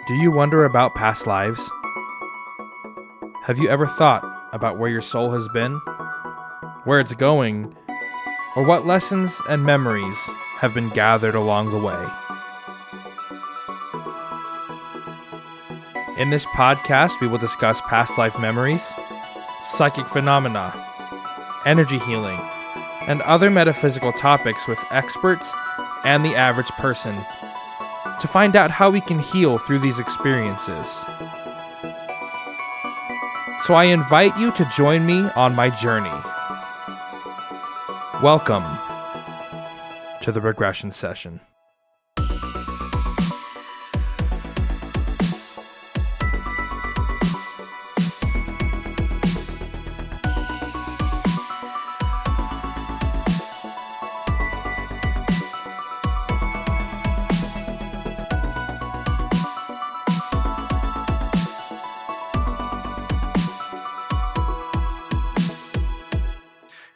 Do you wonder about past lives? Have you ever thought about where your soul has been, where it's going, or what lessons and memories have been gathered along the way? In this podcast, we will discuss past life memories, psychic phenomena, energy healing, and other metaphysical topics with experts and the average person to find out how we can heal through these experiences. So I invite you to join me on my journey. Welcome to the Regression Session.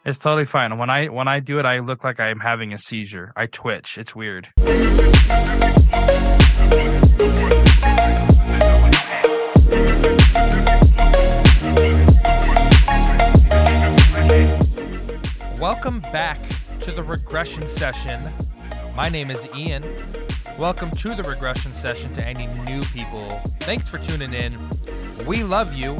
It's totally fine. When I do it, I look like I'm having a seizure. I twitch. It's weird. Welcome back to the Regression Session. My name is Ian. Welcome to the Regression Session to any new people. Thanks for tuning in. We love you.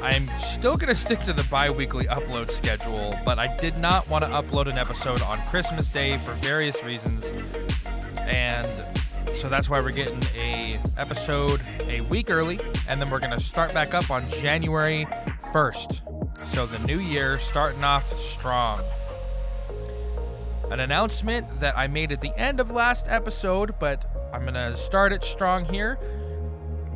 I'm still going to stick to the bi-weekly upload schedule, but I did not want to upload an episode on Christmas Day for various reasons, and so that's why we're getting a episode a week early, and then we're going to start back up on January 1st. So the new year starting off strong. An announcement that I made at the end of last episode, but I'm going to start it strong here.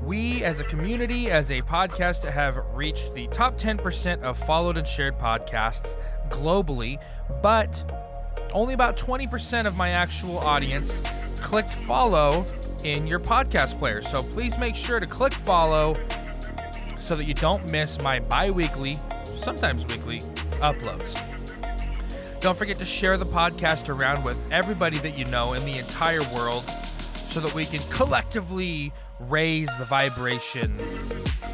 We, as a community, as a podcast, have reached the top 10% of followed and shared podcasts globally, but only about 20% of my actual audience clicked follow in your podcast player. So please make sure to click follow so that you don't miss my bi-weekly, sometimes weekly, uploads. Don't forget to share the podcast around with everybody that you know in the entire world so that we can collectively raise the vibration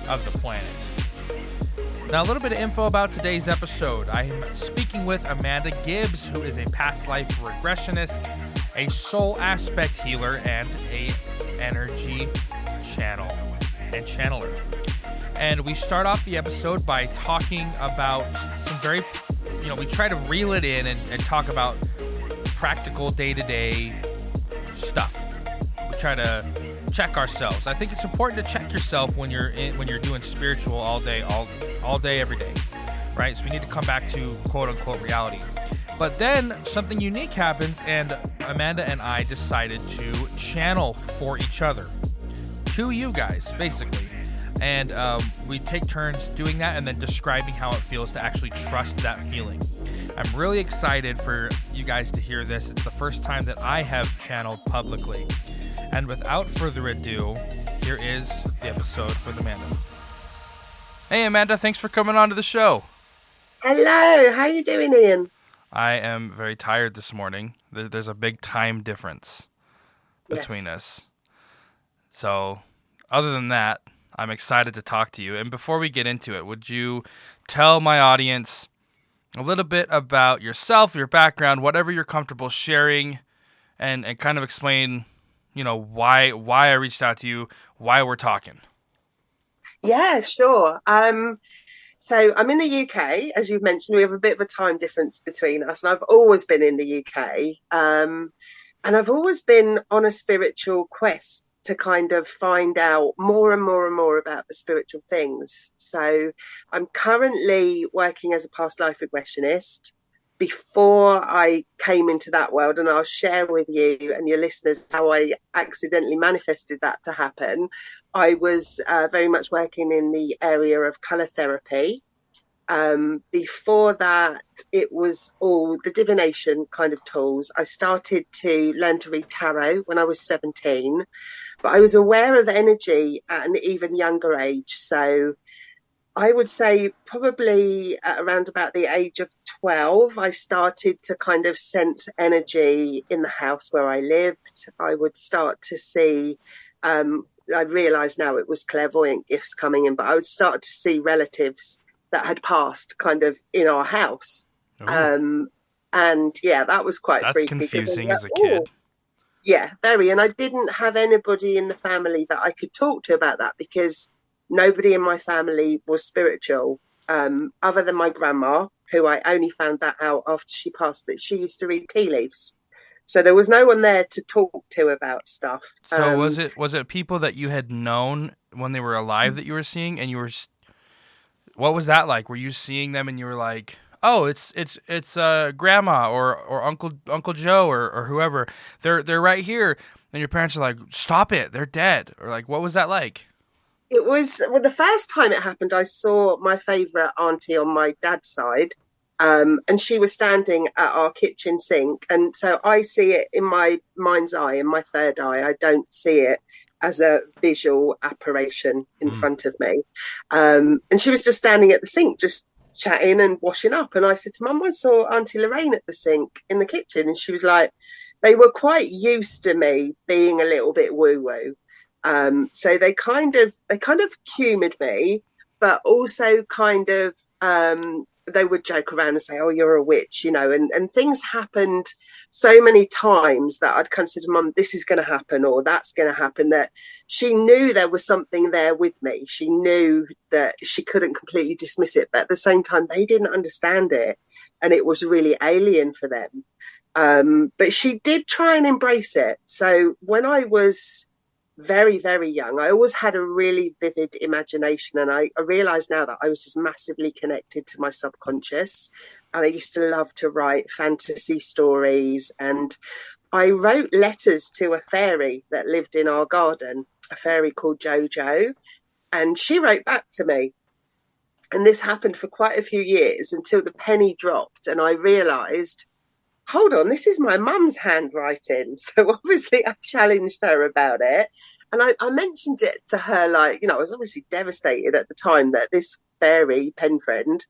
of the planet. Now, a little bit of info about today's episode. I am speaking with Amanda Gibbs, who is a past life regressionist, a soul aspect healer, and a energy channel and channeler. And we start off the episode by talking about some very, we try to reel it in and talk about practical day-to-day stuff. We try to check ourselves. I think it's important to check yourself when you're doing spiritual all day, every day, right? So we need to come back to quote unquote reality. But then something unique happens, and Amanda and I decided to channel for each other, to you guys, basically. And we take turns doing that and then describing how it feels to actually trust that feeling. I'm really excited for you guys to hear this. It's the first time that I have channeled publicly. And without further ado, here is the episode with Amanda. Hey, Amanda, thanks for coming on to the show. Hello, how are you doing, Ian? I am very tired this morning. There's a big time difference between us. So, other than that, I'm excited to talk to you. And before we get into it, would you tell my audience a little bit about yourself, your background, whatever you're comfortable sharing, and kind of explain why I reached out to you, why we're talking. Yeah, sure. So I'm in the UK, as you've mentioned. We have a bit of a time difference between us, and I've always been in the UK. And I've always been on a spiritual quest to kind of find out more and more and more about the spiritual things. So I'm currently working as a past life regressionist. Before I came into that world, and I'll share with you and your listeners how I accidentally manifested that to happen, I was very much working in the area of colour therapy. Before that, it was all the divination kind of tools. I started to learn to read tarot when I was 17, but I was aware of energy at an even younger age. So I would say probably at around about the age of 12, I started to kind of sense energy in the house where I lived. I would start to see I realise now it was clairvoyant gifts coming in, but I would start to see relatives that had passed kind of in our house. Ooh, Um, and yeah, that was quite that's freaky because I was confusing like, as a oh, kid. yeah, very. And I didn't have anybody in the family that I could talk to about that because nobody in my family was spiritual, other than my grandma, who I only found that out after she passed, but she used to read tea leaves. So there was no one there to talk to about stuff. So was it people that you had known when they were alive that you were seeing, and what was that like? Were you seeing them and you were like, oh, it's grandma or Uncle Joe or whoever. They're right here, and your parents are like, stop it, they're dead, or like, what was that like? It was, well, the first time it happened, I saw my favourite auntie on my dad's side, and she was standing at our kitchen sink. And so I see it in my mind's eye, in my third eye. I don't see it as a visual apparition in Mm. front of me. And she was just standing at the sink, just chatting and washing up. And I said to Mum, I saw Auntie Lorraine at the sink in the kitchen. And she was like, they were quite used to me being a little bit woo woo. So they kind of humoured me, but also kind of they would joke around and say, "Oh, you're a witch," and things happened so many times that I'd consider Mum, this is going to happen or that's going to happen. That she knew there was something there with me. She knew that she couldn't completely dismiss it, but at the same time, they didn't understand it, and it was really alien for them. But she did try and embrace it. So when I was very, very young, I always had a really vivid imagination. And I realized now that I was just massively connected to my subconscious. And I used to love to write fantasy stories. And I wrote letters to a fairy that lived in our garden, a fairy called Jojo. And she wrote back to me. And this happened for quite a few years until the penny dropped. And I realized, hold on, this is my mum's handwriting. So obviously I challenged her about it. And I mentioned it to her, like, I was obviously devastated at the time that this fairy pen friend,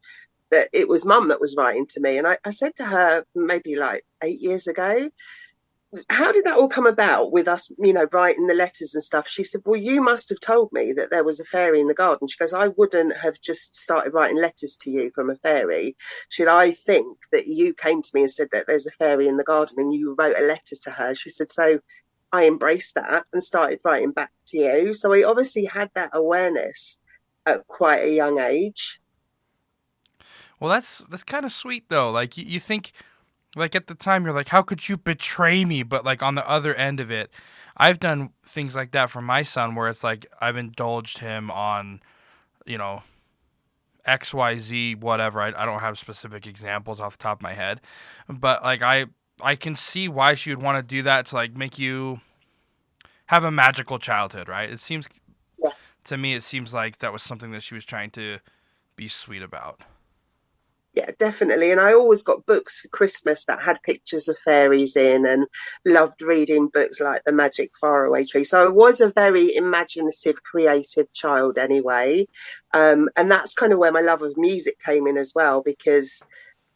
that it was mum that was writing to me. And I said to her maybe like 8 years ago, how did that all come about with us, writing the letters and stuff? She said, well, you must have told me that there was a fairy in the garden. She goes, I wouldn't have just started writing letters to you from a fairy. Should I think that you came to me and said that there's a fairy in the garden and you wrote a letter to her? She said, so I embraced that and started writing back to you. So I obviously had that awareness at quite a young age. Well, that's kind of sweet though. Like you think, like at the time you're like, how could you betray me? But like on the other end of it, I've done things like that for my son where it's like I've indulged him on, you know, XYZ whatever. I don't have specific examples off the top of my head, but like I can see why she would want to do that to like make you have a magical childhood, right? It seems Yeah. to me it seems like that was something that she was trying to be sweet about. Yeah, definitely. And I always got books for Christmas that had pictures of fairies in, and loved reading books like The Magic Faraway Tree. So I was a very imaginative, creative child anyway. And that's kind of where my love of music came in as well, because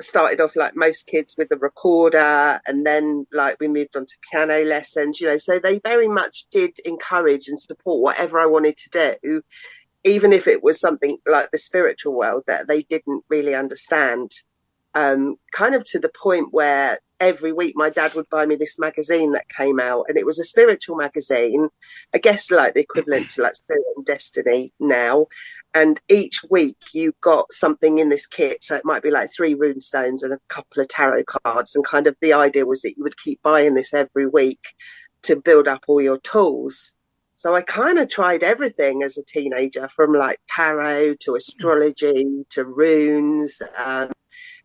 I started off like most kids with a recorder, and then like we moved on to piano lessons, so they very much did encourage and support whatever I wanted to do, even if it was something like the spiritual world that they didn't really understand. Kind of to the point where every week my dad would buy me this magazine that came out, and it was a spiritual magazine, I guess like the equivalent to like Spirit and Destiny now. And each week you got something in this kit. So it might be like 3 runestones and a couple of tarot cards. And kind of the idea was that you would keep buying this every week to build up all your tools. So I kind of tried everything as a teenager, from like tarot to astrology to runes, and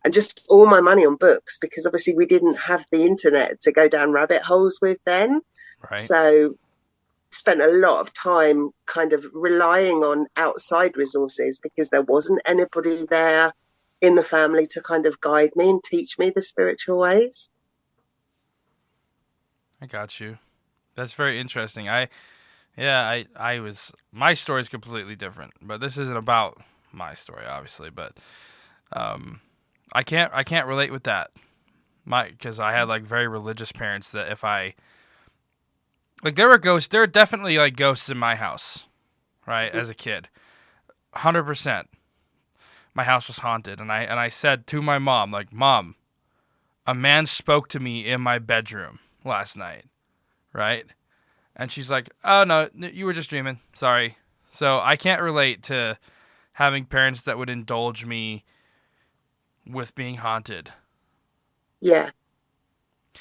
just all my money on books, because obviously we didn't have the internet to go down rabbit holes with then. Right. So spent a lot of time kind of relying on outside resources, because there wasn't anybody there in the family to kind of guide me and teach me the spiritual ways. I got you. That's very interesting. I was my story is completely different, but this isn't about my story, obviously. But um, I can't relate with that. My because I had like very religious parents that if I Like there were ghosts. There are definitely like ghosts in my house, right? Mhm. As a kid, 100%. My house was haunted, and I said to my mom, like, Mom, a man spoke to me in my bedroom last night, right? And she's like, Oh no, you were just dreaming. Sorry. So I can't relate to having parents that would indulge me with being haunted. Yeah.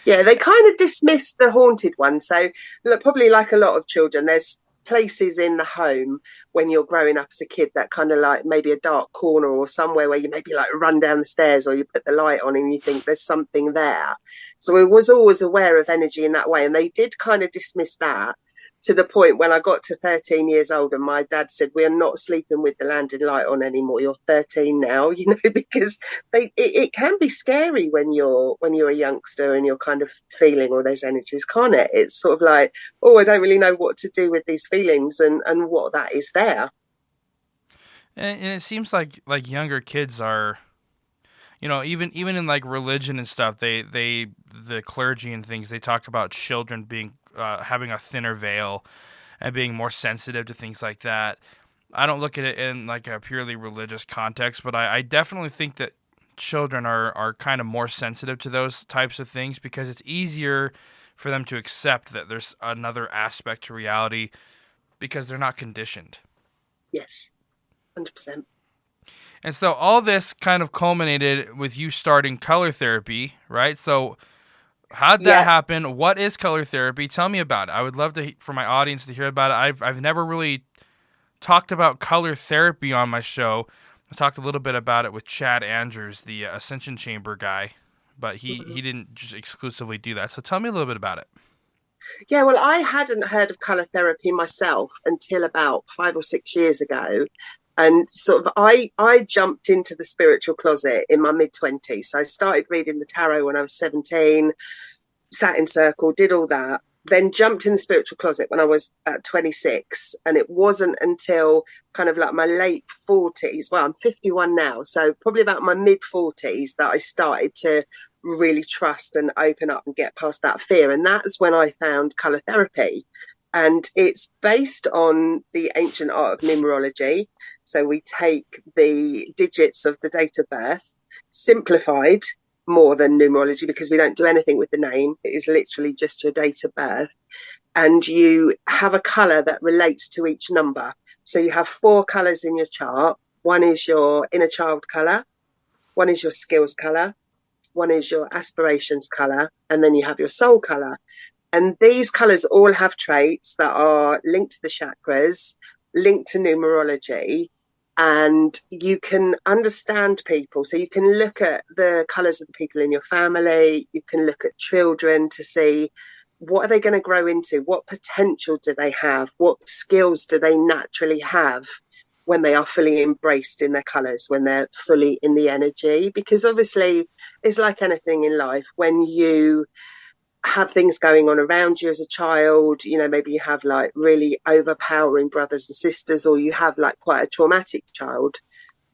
Yeah, they kind of dismiss the haunted one. So, look, probably like a lot of children, there's places in the home when you're growing up as a kid that kind of like maybe a dark corner or somewhere where you maybe like run down the stairs or you put the light on and you think there's something there. So I was always aware of energy in that way. And they did kind of dismiss that to the point when I got to 13 years old and my dad said, "We are not sleeping with the landing light on anymore. You're 13 now," because it can be scary when you're a youngster and you're kind of feeling all those energies, can't it? It's sort of like, oh, I don't really know what to do with these feelings and what that is there. And it seems like younger kids are, even in like religion and stuff, they the clergy and things, they talk about children being having a thinner veil and being more sensitive to things like that. I don't look at it in like a purely religious context, but I definitely think that children are kind of more sensitive to those types of things because it's easier for them to accept that there's another aspect to reality because they're not conditioned. Yes, 100%. And so all this kind of culminated with you starting color therapy, right? So how'd that Yeah. happen? What is color therapy? Tell me about it. I would love for my audience to hear about it. I've never really talked about color therapy on my show. I talked a little bit about it with Chad Andrews, the Ascension Chamber guy, but he Mhm. didn't just exclusively do that. So tell me a little bit about it. Yeah, well, I hadn't heard of colour therapy myself until about 5 or 6 years ago. And sort of I jumped into the spiritual closet in my mid 20s. So I started reading the tarot when I was 17, sat in circle, did all that, then jumped in the spiritual closet when I was 26. And it wasn't until kind of like my late 40s, well, I'm 51 now, so probably about my mid 40s that I started to really trust and open up and get past that fear. And that's when I found color therapy. And it's based on the ancient art of numerology. So we take the digits of the date of birth, simplified more than numerology because we don't do anything with the name. It is literally just your date of birth. And you have a colour that relates to each number. So you have four colours in your chart. One is your inner child colour, one is your skills colour, one is your aspirations colour, and then you have your soul colour. And these colours all have traits that are linked to the chakras, linked to numerology, and you can understand people. So you can look at the colours of the people in your family, you can look at children to see what are they going to grow into, what potential do they have, what skills do they naturally have when they are fully embraced in their colours, when they're fully in the energy. Because obviously, it's like anything in life, when you have things going on around you as a child, maybe you have like really overpowering brothers and sisters, or you have like quite a traumatic childhood,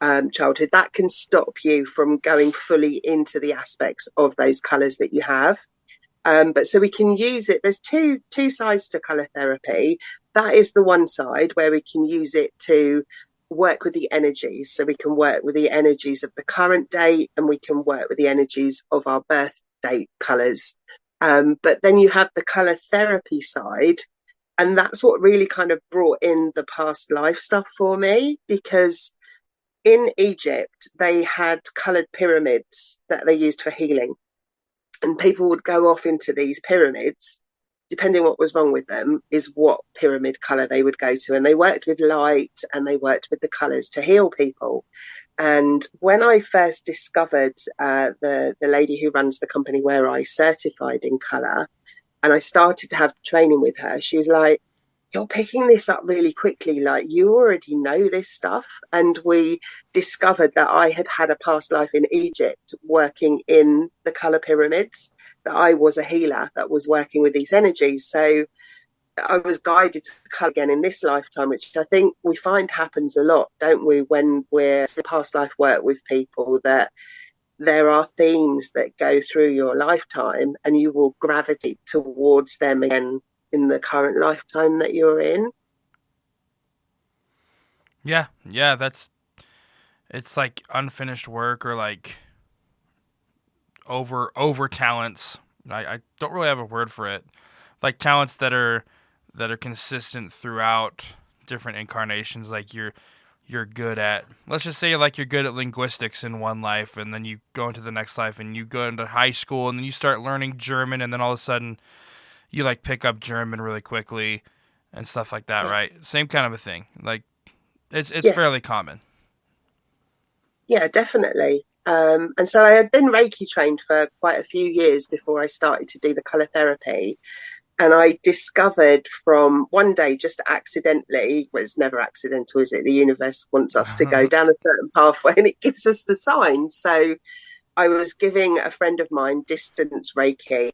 that can stop you from going fully into the aspects of those colours that you have. But so we can use it. There's two sides to color therapy. That is the one side where we can use it to work with the energies. So we can work with the energies of the current date, and we can work with the energies of our birth date colors. But then you have the color therapy side, and that's what really kind of brought in the past life stuff for me, because in Egypt they had colored pyramids that they used for healing, and people would go off into these pyramids. Depending what was wrong with them is what pyramid color they would go to, and they worked with light and they worked with the colors to heal people. And when I first discovered the lady who runs the company where I certified in color, and I started to have training with her, she was like, "You're picking this up really quickly. Like, you already know this stuff." And we discovered that I had had a past life in Egypt working in the color pyramids, that I was a healer that was working with these energies. So I was guided to color again in this lifetime, which I think we find happens a lot, don't we, when we're in past life work with people, that there are themes that go through your lifetime and you will gravitate towards them again in the current lifetime that you're in. Yeah, yeah, it's like unfinished work or like over talents. I don't really have a word for it. Like talents that are consistent throughout different incarnations. Like you're good at, let's just say, like you're good at linguistics in one life, and then you go into the next life and you go into high school and then you start learning German, and then all of a sudden you like pick up German really quickly and stuff like that, Yeah, right? Same kind of a thing. Like it's yeah, fairly common. yeah, definitely. And so I had been Reiki trained for quite a few years before I started to do the color therapy. And I discovered from one day, just accidentally, well, it's never accidental, is it? The universe wants us to go down a certain pathway and it gives us the signs. So I was giving a friend of mine distance Reiki,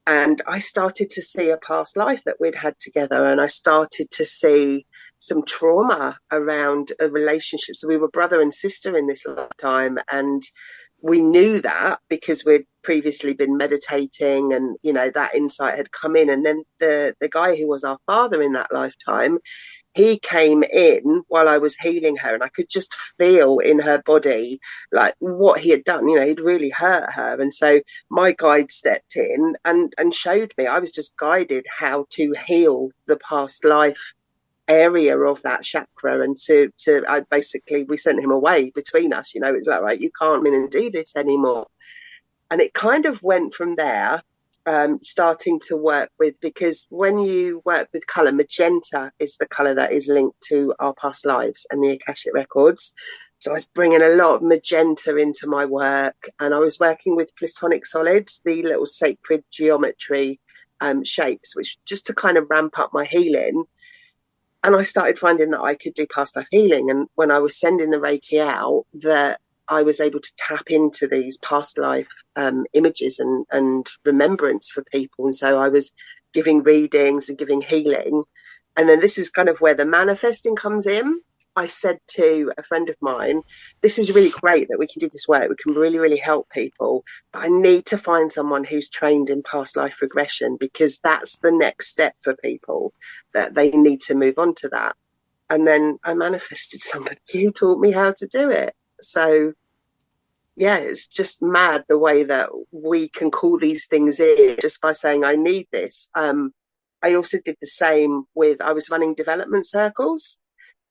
and I started to see a past life that we'd had together, and I started to see some trauma around a relationship. So we were brother and sister in this lifetime, and we knew that because we'd previously been meditating, and that insight had come in. And then the guy who was our father in that lifetime, he came in while I was healing her, and I could just feel in her body like what he had done. He'd really hurt her. And so my guide stepped in and showed me. I was just guided how to heal the past life area of that chakra, and to I basically, we sent him away between us. It's like, right, you can't come in and do this anymore. And it kind of went from there, starting to work with, because when you work with color, magenta is the color that is linked to our past lives and the Akashic records. So I was bringing a lot of magenta into my work, and I was working with platonic solids, the little sacred geometry shapes, which just to kind of ramp up my healing. And I started finding that I could do past life healing. And when I was sending the Reiki out, that I was able to tap into these past life images and remembrance for people. And so I was giving readings and giving healing. And then this is kind of where the manifesting comes in. I said to a friend of mine, this is really great that we can do this work. We can really, really help people. But I need to find someone who's trained in past life regression, because that's the next step for people, that they need to move on to that. And then I manifested somebody who taught me how to do it. So yeah, it's just mad the way that we can call these things in just by saying, I need this. I also did the same with, I was running development circles,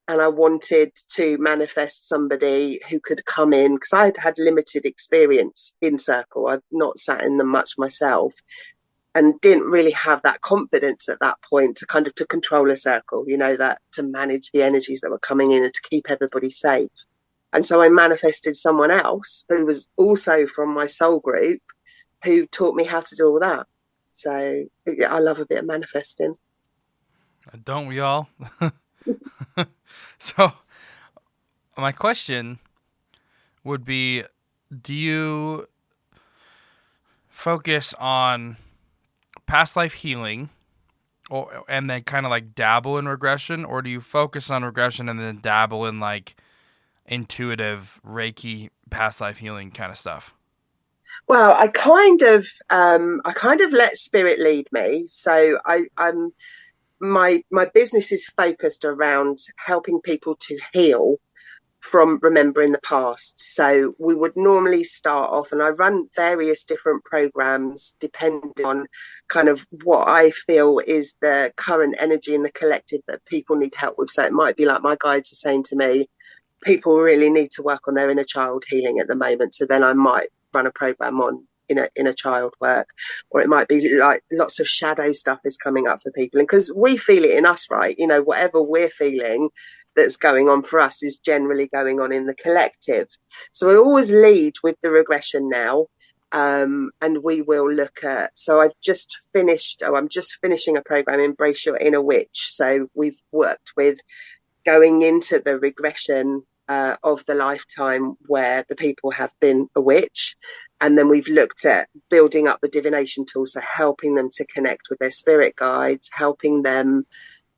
and I wanted to manifest somebody who could come in, because I had limited experience in circle. I'd not sat in them much myself, and didn't really have that confidence at that point to kind of to control a circle, that to manage the energies that were coming in and to keep everybody safe. And so I manifested someone else who was also from my soul group, who taught me how to do all that. So yeah, I love a bit of manifesting. Don't we all? So my question would be, do you focus on past life healing, or and then kind of like dabble in regression, or do you focus on regression and then dabble in like intuitive Reiki past life healing kind of stuff? Well, I kind of let spirit lead me. So I'm my business is focused around helping people to heal from remembering the past. So we would normally start off, and I run various different programs depending on kind of what I feel is the current energy in the collective that people need help with. So it might be like my guides are saying to me, people really need to work on their inner child healing at the moment. So then I might run a program on inner child work, or it might be like lots of shadow stuff is coming up for people, and because we feel it in us, right? Whatever we're feeling that's going on for us is generally going on in the collective. So I always lead with the regression now. And we will look at, so I'm just finishing a program, Embrace Your Inner Witch. So we've worked with going into the regression of the lifetime where the people have been a witch. And then we've looked at building up the divination tools, so helping them to connect with their spirit guides, helping them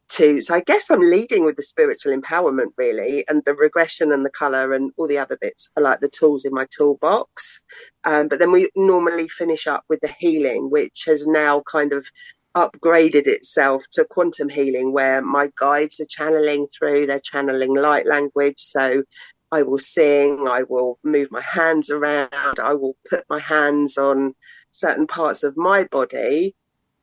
so I guess I'm leading with the spiritual empowerment, really, and the regression and the color and all the other bits are like the tools in my toolbox. But then we normally finish up with the healing, which has now kind of upgraded itself to quantum healing, where my guides are channeling through, they're channeling light language. So I will sing, I will move my hands around, I will put my hands on certain parts of my body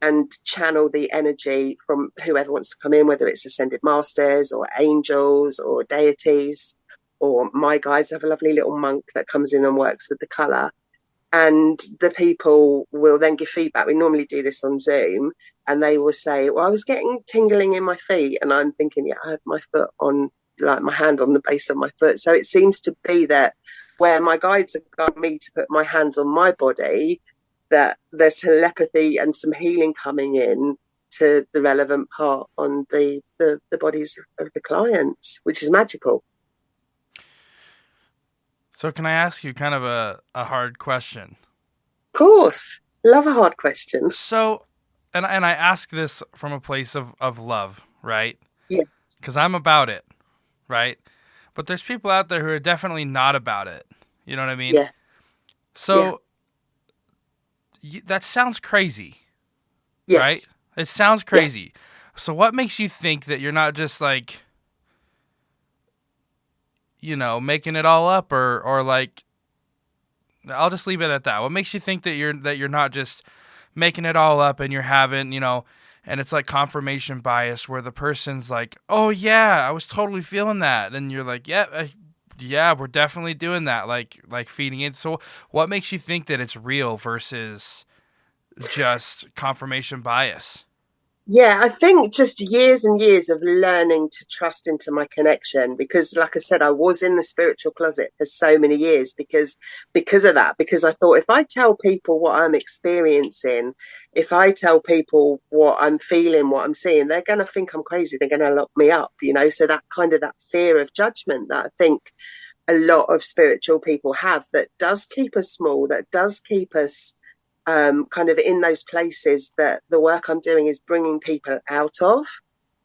and channel the energy from whoever wants to come in, whether it's ascended masters or angels or deities, or my guides have a lovely little monk that comes in and works with the color, and the people will then give feedback. We normally do this on Zoom, and they will say, well, I was getting tingling in my feet, and I'm thinking, yeah, I had my foot on, like my hand on the base of my foot. So it seems to be that where my guides have got me to put my hands on my body, that there's telepathy and some healing coming in to the relevant part on the bodies of the clients, which is magical. So can I ask you kind of a hard question? Of course, love a hard question. So, and I ask this from a place of love, right? Yeah, Because I'm about it, right? But there's people out there who are definitely not about it. You know what I mean? yeah, yeah, So that sounds crazy, right? yes, It sounds yes. crazy. So what makes you think that you're not just like, making it all up, or like, I'll just leave it at that. What makes you think that you're not just making it all up, and you're having, and it's like confirmation bias where the person's like, "Oh yeah, I was totally feeling that." And you're like, "Yeah, yeah, we're definitely doing that." Like feeding it. So what makes you think that it's real versus just confirmation bias? Yeah, I think just years and years of learning to trust into my connection, because like I said, I was in the spiritual closet for so many years because of that, because I thought if I tell people what I'm experiencing, if I tell people what I'm feeling, what I'm seeing, they're going to think I'm crazy, they're going to lock me up, so that kind of that fear of judgment that I think a lot of spiritual people have, that does keep us small, that does keep us kind of in those places that the work I'm doing is bringing people out of.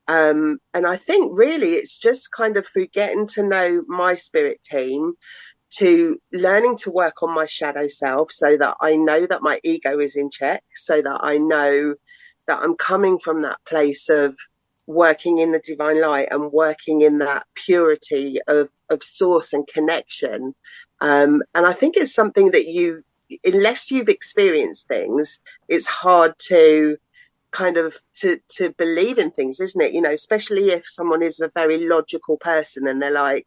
And I think really it's just kind of through getting to know my spirit team, to learning to work on my shadow self, so that I know that my ego is in check, so that I know that I'm coming from that place of working in the divine light and working in that purity of source and connection. And I think it's something that unless you've experienced things, it's hard to kind of to believe in things, isn't it? Especially if someone is a very logical person and they're like,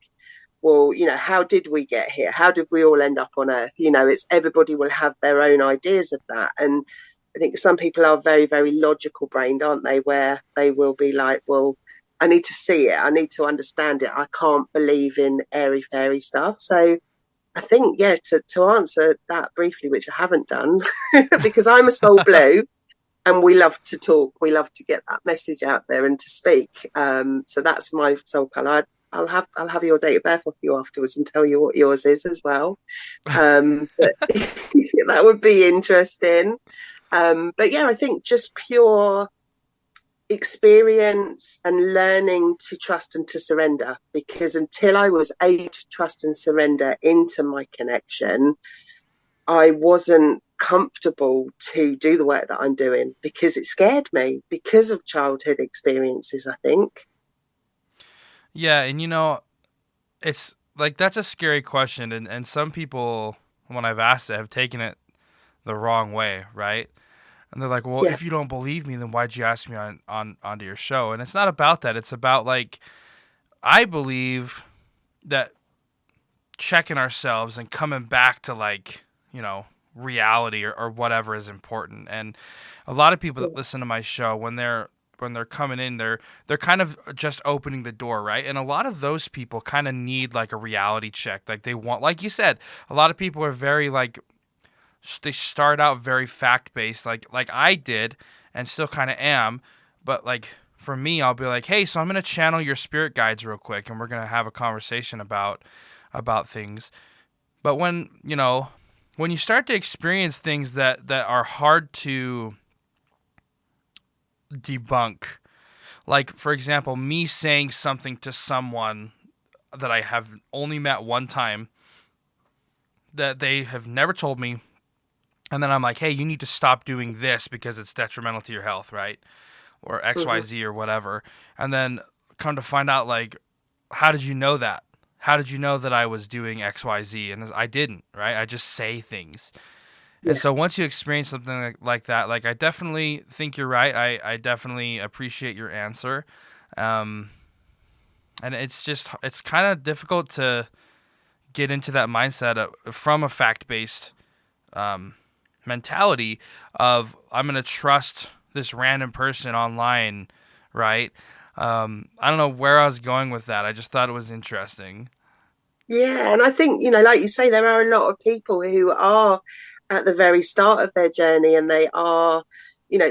well, how did we get here? How did we all end up on Earth? It's everybody will have their own ideas of that. And I think some people are very, very logical brained, aren't they? Where they will be like, well, I need to see it. I need to understand it. I can't believe in airy fairy stuff. So I think, yeah, to answer that briefly, which I haven't done, because I'm a soul blue and we love to talk, we love to get that message out there and to speak. So that's my soul color. I'll have your date of birth off you afterwards and tell you what yours is as well. But that would be interesting. But yeah, I think just pure experience and learning to trust and to surrender, because until I was able to trust and surrender into my connection, I wasn't comfortable to do the work that I'm doing, because it scared me because of childhood experiences, I think. Yeah, and it's like that's a scary question, and some people, when I've asked it, have taken it the wrong way, right? And they're like, "Well, Yeah, if you don't believe me, then why'd you ask me onto your show?" And it's not about that. It's about like I believe that checking ourselves and coming back to like reality, or whatever is important. And a lot of people that yeah, listen to my show, when they're coming in, they're kind of just opening the door, right? And a lot of those people kind of need like a reality check. Like they want, like you said, a lot of people are very like they start out very fact based, like I did, and still kind of am. But like for me, I'll be like, hey, so I'm gonna channel your spirit guides real quick, and we're gonna have a conversation about things. But when you start to experience things that are hard to debunk, like for example, me saying something to someone that I have only met one time that they have never told me And then I'm like, hey, you need to stop doing this because it's detrimental to your health, right? Or Hmm. XYZ or whatever. And then come to find out, like, how did you know that? How did you know that I was doing XYZ? And I didn't, right? I just say things. And Yeah. so once you experience something like that, like, I definitely think you're right. I definitely appreciate your answer. Um, and it's kind of difficult to get into that mindset from a fact based um, mentality of I'm going to trust this random person online, right? I don't know where I was going with that. I just thought it was interesting. Yeah, and I think, like you say, there are a lot of people who are at the very start of their journey and they are,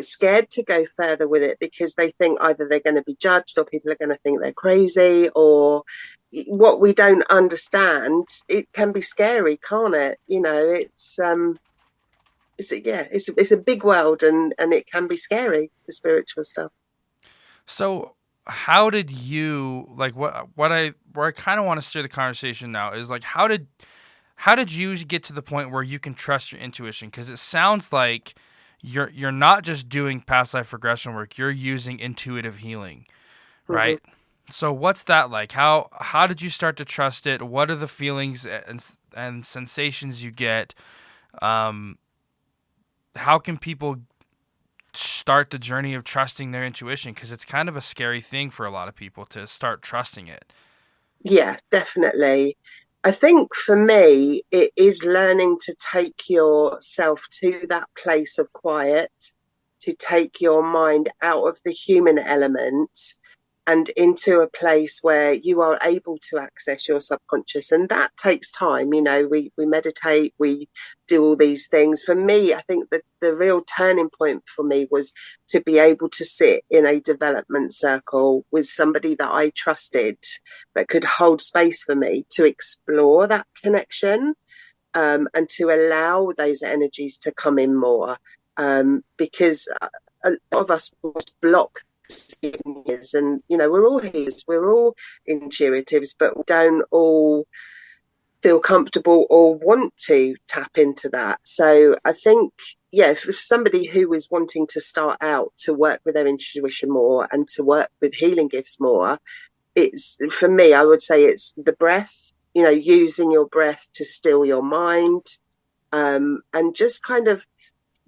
scared to go further with it because they think either they're going to be judged or people are going to think they're crazy or what we don't understand. It can be scary, can't it? It's a big world and it can be scary, the spiritual stuff. So, how did you like what I where I kind of want to steer the conversation now is like how did you get to the point where you can trust your intuition? Because it sounds like you're not just doing past life regression work; you're using intuitive healing, Hmm. right? So what's that like? How did you start to trust it? What are the feelings and sensations you get? Um, how can people start the journey of trusting their intuition? Because it's kind of a scary thing for a lot of people to start trusting it. Yeah, definitely. I think for me, it is learning to take yourself to that place of quiet, to take your mind out of the human element and into a place where you are able to access your subconscious. And that takes time. We meditate, we do all these things. For me, I think that the real turning point for me was to be able to sit in a development circle with somebody that I trusted that could hold space for me to explore that connection, and to allow those energies to come in more. Because a lot of us block years, and we're all healers, we're all intuitives, but we don't all feel comfortable or want to tap into that. So I think, yeah, if somebody who is wanting to start out to work with their intuition more and to work with healing gifts more, it's for me, I would say it's the breath, using your breath to still your mind, and just kind of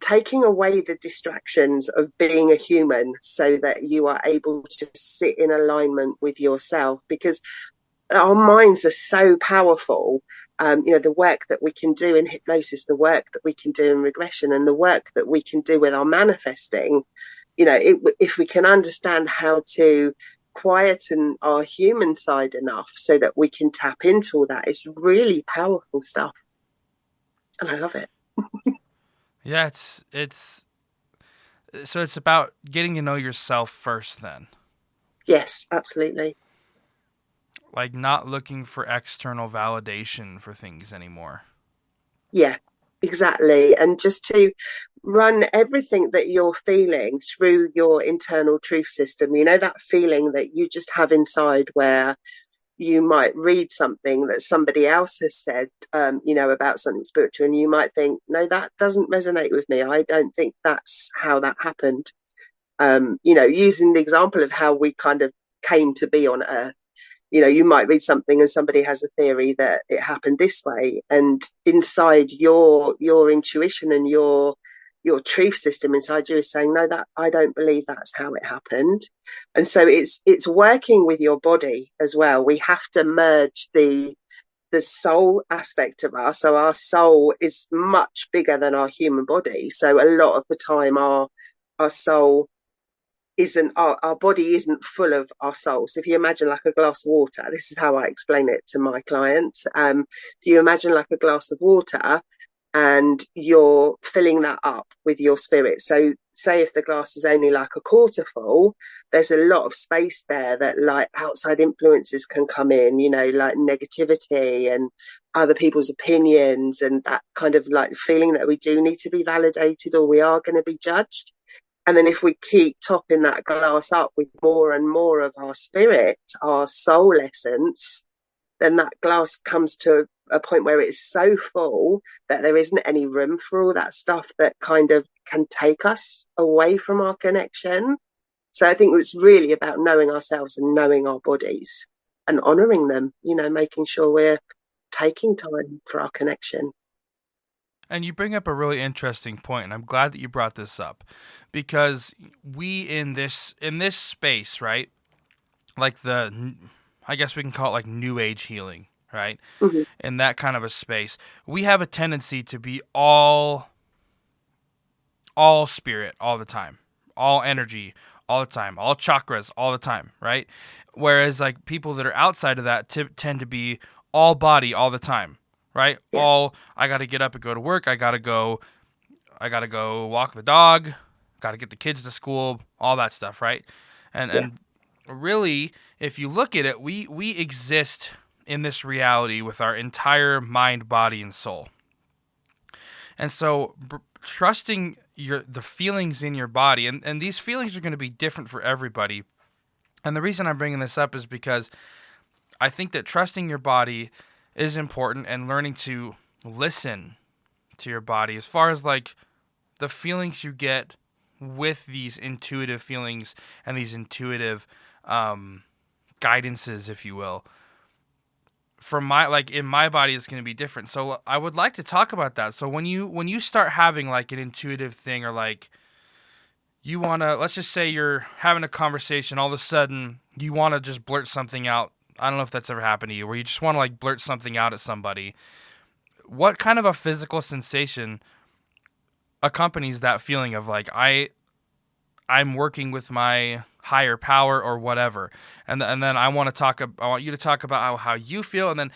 taking away the distractions of being a human so that you are able to sit in alignment with yourself, because our minds are so powerful. The work that we can do in hypnosis, the work that we can do in regression, and the work that we can do with our manifesting, if we can understand how to quieten our human side enough so that we can tap into all that, it's really powerful stuff. And I love it. Yeah, it's about getting to know yourself first then. Yes, absolutely. Like not looking for external validation for things anymore. Yeah, exactly. And just to run everything that you're feeling through your internal truth system, that feeling that you just have inside where you might read something that somebody else has said, about something spiritual, and you might think, no, that doesn't resonate with me. I don't think that's how that happened. Using the example of how we kind of came to be on Earth. You might read something and somebody has a theory that it happened this way, and inside your intuition and your truth system inside you is saying, no, that I don't believe that's how it happened. And so it's working with your body as well. We have to merge the soul aspect of us. So our soul is much bigger than our human body. So a lot of the time our soul isn't, our body isn't full of our soul. So if you imagine like a glass of water, this is how I explain it to my clients. If you imagine like a glass of water and you're filling that up with your spirit. So say if the glass is only like a quarter full, there's a lot of space there that like outside influences can come in, like negativity and other people's opinions, and that kind of like feeling that we do need to be validated or we are going to be judged. And then if we keep topping that glass up with more and more of our spirit, our soul essence, then that glass comes to a point where it's so full that there isn't any room for all that stuff that kind of can take us away from our connection. So I think it's really about knowing ourselves and knowing our bodies and honoring them, making sure we're taking time for our connection. And you bring up a really interesting point, and I'm glad that you brought this up, because we in this space, right? Like I guess we can call it like new age healing, right? Mm-hmm. In that kind of a space, we have a tendency to be all spirit all the time, all energy all the time, all chakras all the time, right? Whereas like people that are outside of that tend to be all body all the time, right? Yeah, I got to get up and go to work. I got to go walk the dog. Got to get the kids to school, all that stuff, right? And yeah, and really, if you look at it, we exist in this reality with our entire mind, body, and soul. And so trusting the feelings in your body, and these feelings are going to be different for everybody. And the reason I'm bringing this up is because I think that trusting your body is important, and learning to listen to your body as far as like the feelings you get with these intuitive feelings and these intuitive guidances, if you will. For my like in my body is going to be different. So I would like to talk about that. So when you start having like an intuitive thing, or like you want to, let's just say you're having a conversation, all of a sudden you want to just blurt something out. I don't know if that's ever happened to you, where you just want to like blurt something out at somebody. What kind of a physical sensation accompanies that feeling of like I'm working with my higher power or whatever, and then I want you to talk about how you feel, and then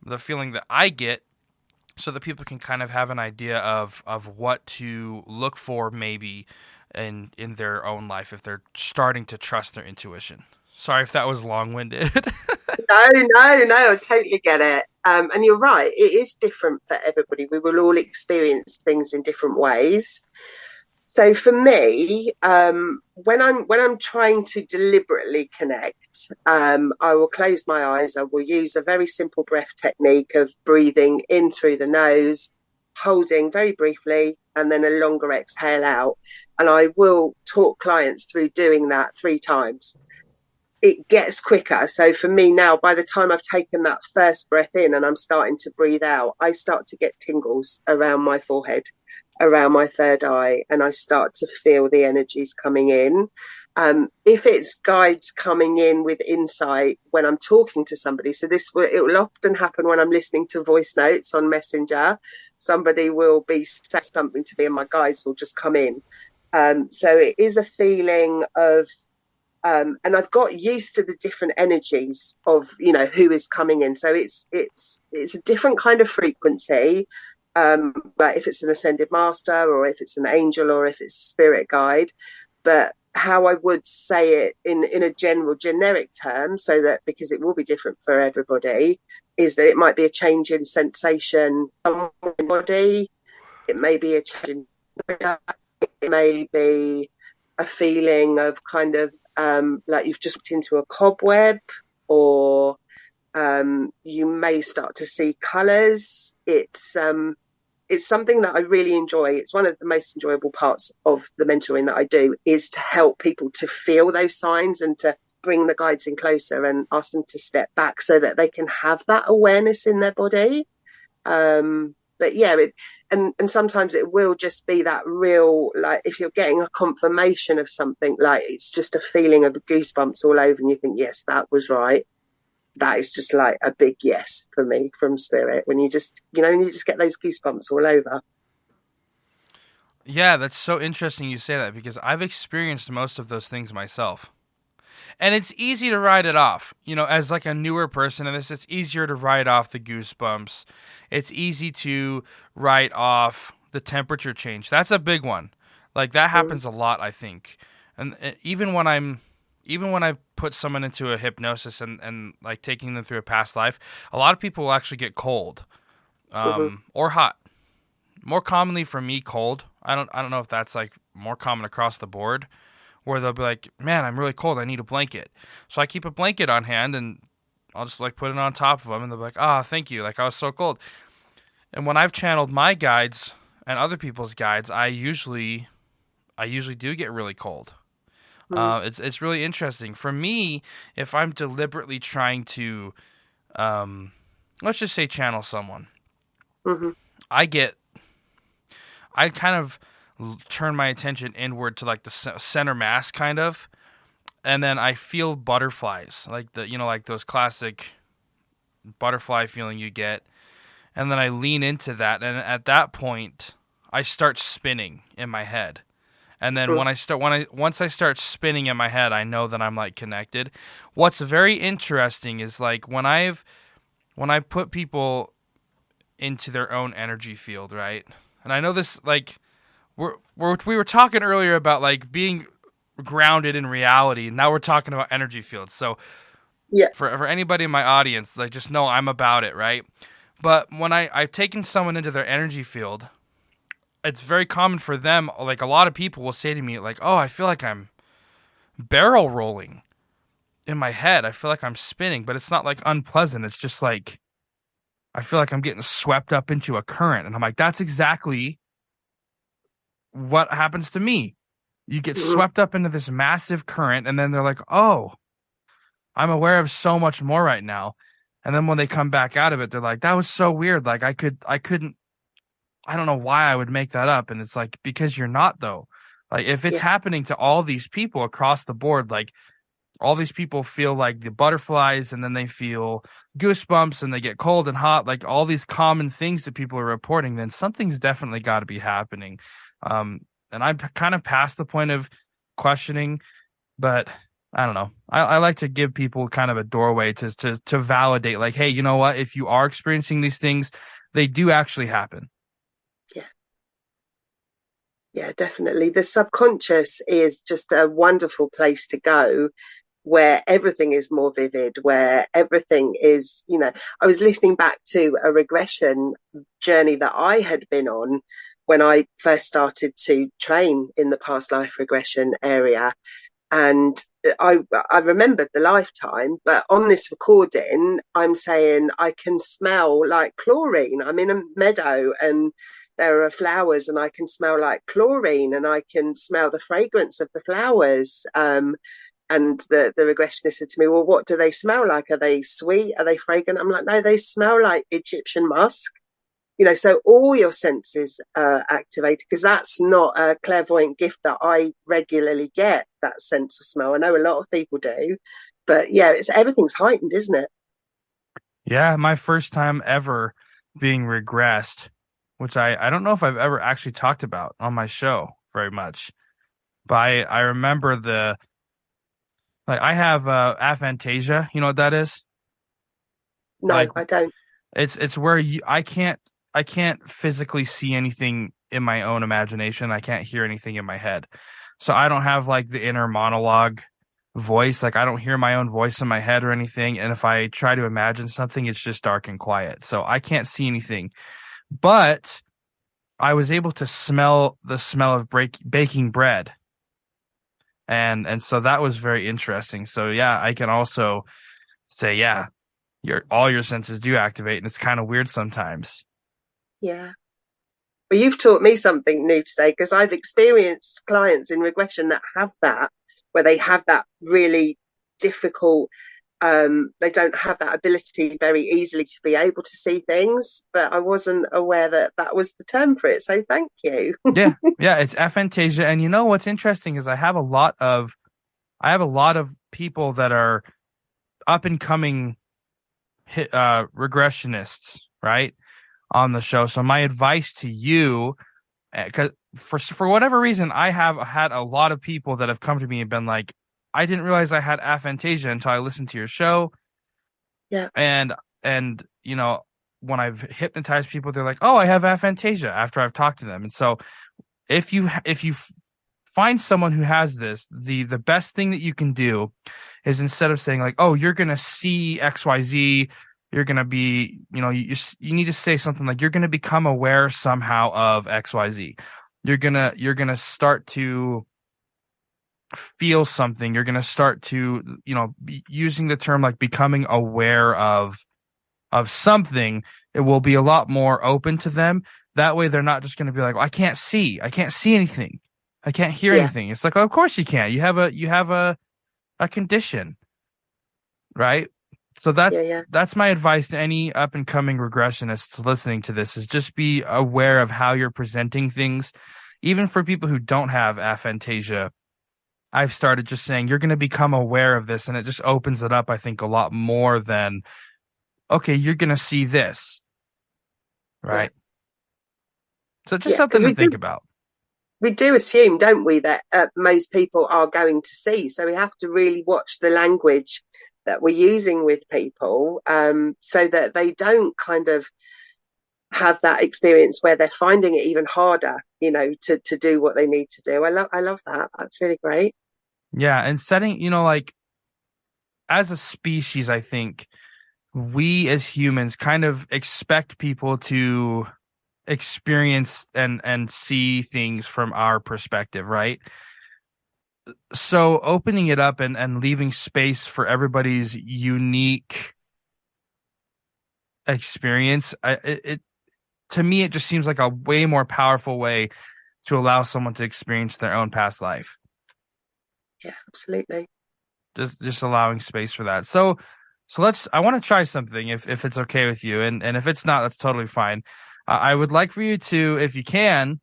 the feeling that I get, so that people can kind of have an idea of what to look for maybe in their own life if they're starting to trust their intuition. Sorry if that was long-winded. no, no, no, I totally get it. And you're right, it is different for everybody. We will all experience things in different ways. So for me, when I'm trying to deliberately connect, I will close my eyes. I will use a very simple breath technique of breathing in through the nose, holding very briefly, and then a longer exhale out. And I will talk clients through doing that 3 times. It gets quicker. So for me now, by the time I've taken that first breath in and I'm starting to breathe out, I start to get tingles around my forehead, around my third eye, and I start to feel the energies coming in. If it's guides coming in with insight when I'm talking to somebody, so it will often happen when I'm listening to voice notes on Messenger. Somebody will be saying something to me, and my guides will just come in. So it is a feeling of and I've got used to the different energies of who is coming in. So it's a different kind of frequency. Like if it's an ascended master, or if it's an angel, or if it's a spirit guide. But how I would say it in a general generic term, so that because it will be different for everybody, is that it might be a change in sensation on the body. It may be a change in, it may be a feeling of kind of like you've just walked into a cobweb, or you may start to see colours. It's something that I really enjoy. It's one of the most enjoyable parts of the mentoring that I do, is to help people to feel those signs and to bring the guides in closer and ask them to step back so that they can have that awareness in their body. But yeah, and sometimes it will just be that real, like if you're getting a confirmation of something, like it's just a feeling of goosebumps all over, and you think, yes, that was right. That is just like a big yes for me from spirit, when you just get those goosebumps all over. Yeah, that's so interesting you say that, because I've experienced most of those things myself. And it's easy to write it off. As like a newer person in this, it's easier to write off the goosebumps. It's easy to write off the temperature change. That's a big one. Like that Mm-hmm. happens a lot, I think. And even when I put someone into a hypnosis, and like taking them through a past life, a lot of people will actually get cold, Mm-hmm. or hot. More commonly for me, cold. I don't know if that's like more common across the board, where they'll be like, "Man, I'm really cold. I need a blanket." So I keep a blanket on hand, and I'll just like put it on top of them, and they're like, "Ah, thank you." Like I was so cold. And when I've channeled my guides and other people's guides, I usually do get really cold. Mm, It's really interesting for me if I'm deliberately trying to, um, let's just say, channel someone. hmm I get I kind of turn my attention inward to like the center mass kind of, and then I feel butterflies, like the like those classic butterfly feeling you get, and then I lean into that, and at that point I start spinning in my head. And then mm, once I start spinning in my head, I know that I'm like connected. What's very interesting is like when I put people into their own energy field, right? And I know this like we were talking earlier about like being grounded in reality. And now we're talking about energy fields. So yeah. for anybody in my audience, like just know I'm about it, right? But when I've taken someone into their energy field, it's very common for them. Like a lot of people will say to me, like, "Oh, I feel like I'm barrel rolling in my head. I feel like I'm spinning, but it's not like unpleasant. It's just like I feel like I'm getting swept up into a current." And I'm like, "That's exactly what happens to me. You get Mm, swept up into this massive current, and then they're like, oh, I'm aware of so much more right now." And then when they come back out of it, they're like, that was so weird. Like I couldn't, I don't know why I would make that up. And it's like, because you're not though. Like if it's yeah. happening to all these people across the board, like all these people feel like the butterflies and then they feel goosebumps and they get cold and hot, like all these common things that people are reporting, then something's definitely got to be happening. Um, and I'm kind of past the point of questioning, but I don't know. I like to give people kind of a doorway to validate, like, hey, you know what? If you are experiencing these things, they do actually happen. Yeah. Yeah, definitely. The subconscious is just a wonderful place to go where everything is more vivid, where everything is, I was listening back to a regression journey that I had been on when I first started to train in the past life regression area. And I remembered the lifetime, but on this recording, I'm saying I can smell like chlorine. I'm in a meadow and there are flowers, and I can smell like chlorine, and I can smell the fragrance of the flowers. And the regressionist said to me, well, what do they smell like? Are they sweet? Are they fragrant? I'm like, no, they smell like Egyptian musk. So all your senses are activated, because that's not a clairvoyant gift that I regularly get, that sense of smell. I know a lot of people do, but yeah, it's everything's heightened, isn't it? Yeah, my first time ever being regressed, which I don't know if I've ever actually talked about on my show very much. But I remember the like I have aphantasia, you know what that is? Like No, I don't. it's where I can't physically see anything in my own imagination. I can't hear anything in my head. So I don't have like the inner monologue voice. Like I don't hear my own voice in my head or anything. And if I try to imagine something, it's just dark and quiet. So I can't see anything. But I was able to smell the smell of baking bread. And so that was very interesting. So yeah, I can also say, yeah, your all your senses do activate, and it's kind of weird sometimes. Yeah. Well, you've taught me something new today, because I've experienced clients in regression that have that, where they have that really difficult, they don't have that ability very easily to be able to see things, but I wasn't aware that that was the term for it. So thank you. Yeah, yeah, it's aphantasia. And you know what's interesting is I have a lot of people that are up and coming regressionists, right, on the show. So my advice to you, because for whatever reason, I have had a lot of people that have come to me and been like, I didn't realize I had aphantasia until I listened to your show, Yeah. and when I've hypnotized people, they're like, oh, I have aphantasia after I've talked to them. And so if you find someone who has this, the best thing that you can do is, instead of saying like, oh, you're gonna see XYZ, you're gonna be, you need to say something like, you're gonna become aware somehow of XYZ. You're gonna start to feel something, you're going to start to, using the term like becoming aware of something, it will be a lot more open to them. That way they're not just going to be like, well, I can't see anything. I can't hear Yeah, anything. It's like, oh, of course you can. You have a condition, right? So yeah, yeah, that's my advice to any up and coming regressionists listening to this, is just be aware of how you're presenting things. Even for people who don't have aphantasia, I've started just saying you're going to become aware of this, and it just opens it up, I think, a lot more than, okay, you're going to see this, yeah, right? So just yeah. something Because to think about. we do assume, don't we, that most people are going to see. So we have to really watch the language that we're using with people, so that they don't kind of have that experience where they're finding it even harder, to do what they need to do. I love that. That's really great. Yeah, and setting, like as a species, I think we as humans kind of expect people to experience and see things from our perspective, right? So opening it up and leaving space for everybody's unique experience, it to me it just seems like a way more powerful way to allow someone to experience their own past life. Yeah, absolutely. Just allowing space for that. So I want to try something if it's okay with you, and if it's not, that's totally fine. I would like for you to, if you can,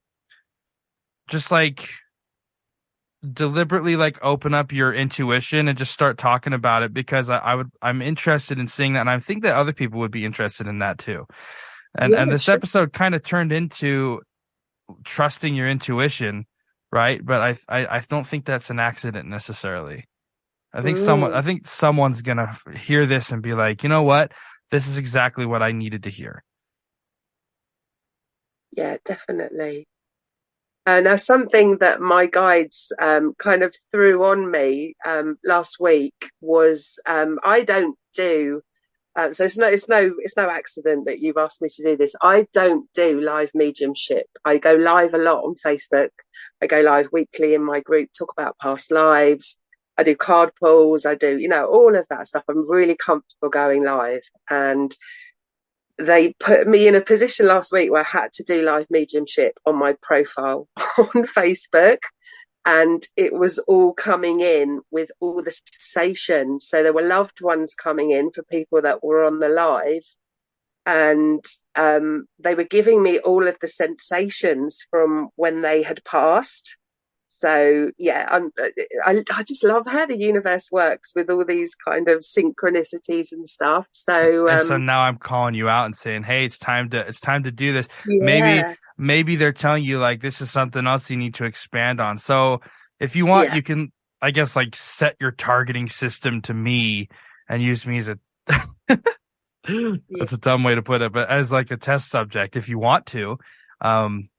just like deliberately like open up your intuition and just start talking about it, because I'm interested in seeing that, and I think that other people would be interested in that too. And Yeah, this sure. episode kind of turned into trusting your intuition, right? But I don't think that's an accident necessarily. I Mm, think someone's gonna hear this and be like, you know what? This is exactly what I needed to hear. yeah, definitely. Now, something that my guides kind of threw on me last week was, I don't do. So it's no accident that you've asked me to do this. I don't do live mediumship. I go live a lot on Facebook. I go live weekly in my group, talk about past lives. I do card pulls. I do, all of that stuff. I'm really comfortable going live, and they put me in a position last week where I had to do live mediumship on my profile on Facebook, and it was all coming in with all the sensations. So there were loved ones coming in for people that were on the live, and they were giving me all of the sensations from when they had passed. So yeah, I just love how the universe works with all these kind of synchronicities and stuff. So And so now I'm calling you out and saying, "Hey, it's time to do this." Maybe yeah, maybe they're telling you like this is something else you need to expand on. So if you want, yeah, you can, I guess, like set your targeting system to me and use me as a yeah. that's a dumb way to put it, but as like a test subject if you want to. Um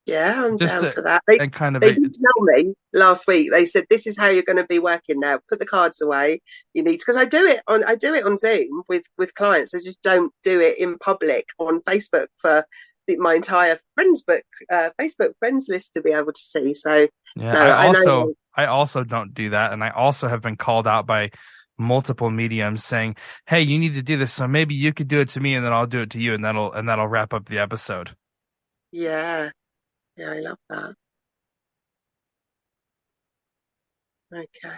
Yeah, I'm just down to, for that. They and kind of they did tell me last week. They said this is how you're going to be working now. Put the cards away. You need, because I do it on Zoom with clients. I just don't do it in public on Facebook for my entire Facebook friends list to be able to see. So Yeah, no, I know. I also don't do that, and I also have been called out by multiple mediums saying, "Hey, you need to do this, so maybe you could do it to me, and then I'll do it to you, and that'll wrap up the episode." Yeah, yeah, I love that. Okay.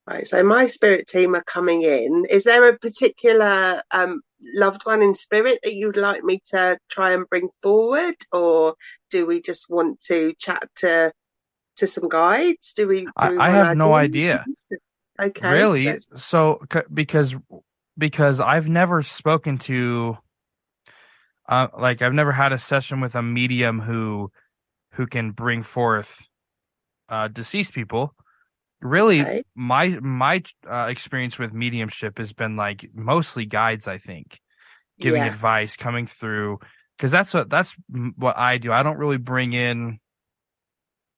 Right, so my spirit team are coming in. Is there a particular loved one in spirit that you'd like me to try and bring forward, or do we just want to chat to some guides? Do we I do we I want have to no do? idea, Okay, really. let's. So because I've never spoken to like I've never had a session with a medium who can bring forth deceased people. Really, Okay, my experience with mediumship has been like mostly guides, I think, giving yeah, advice, coming through, because that's what I do. I don't really bring in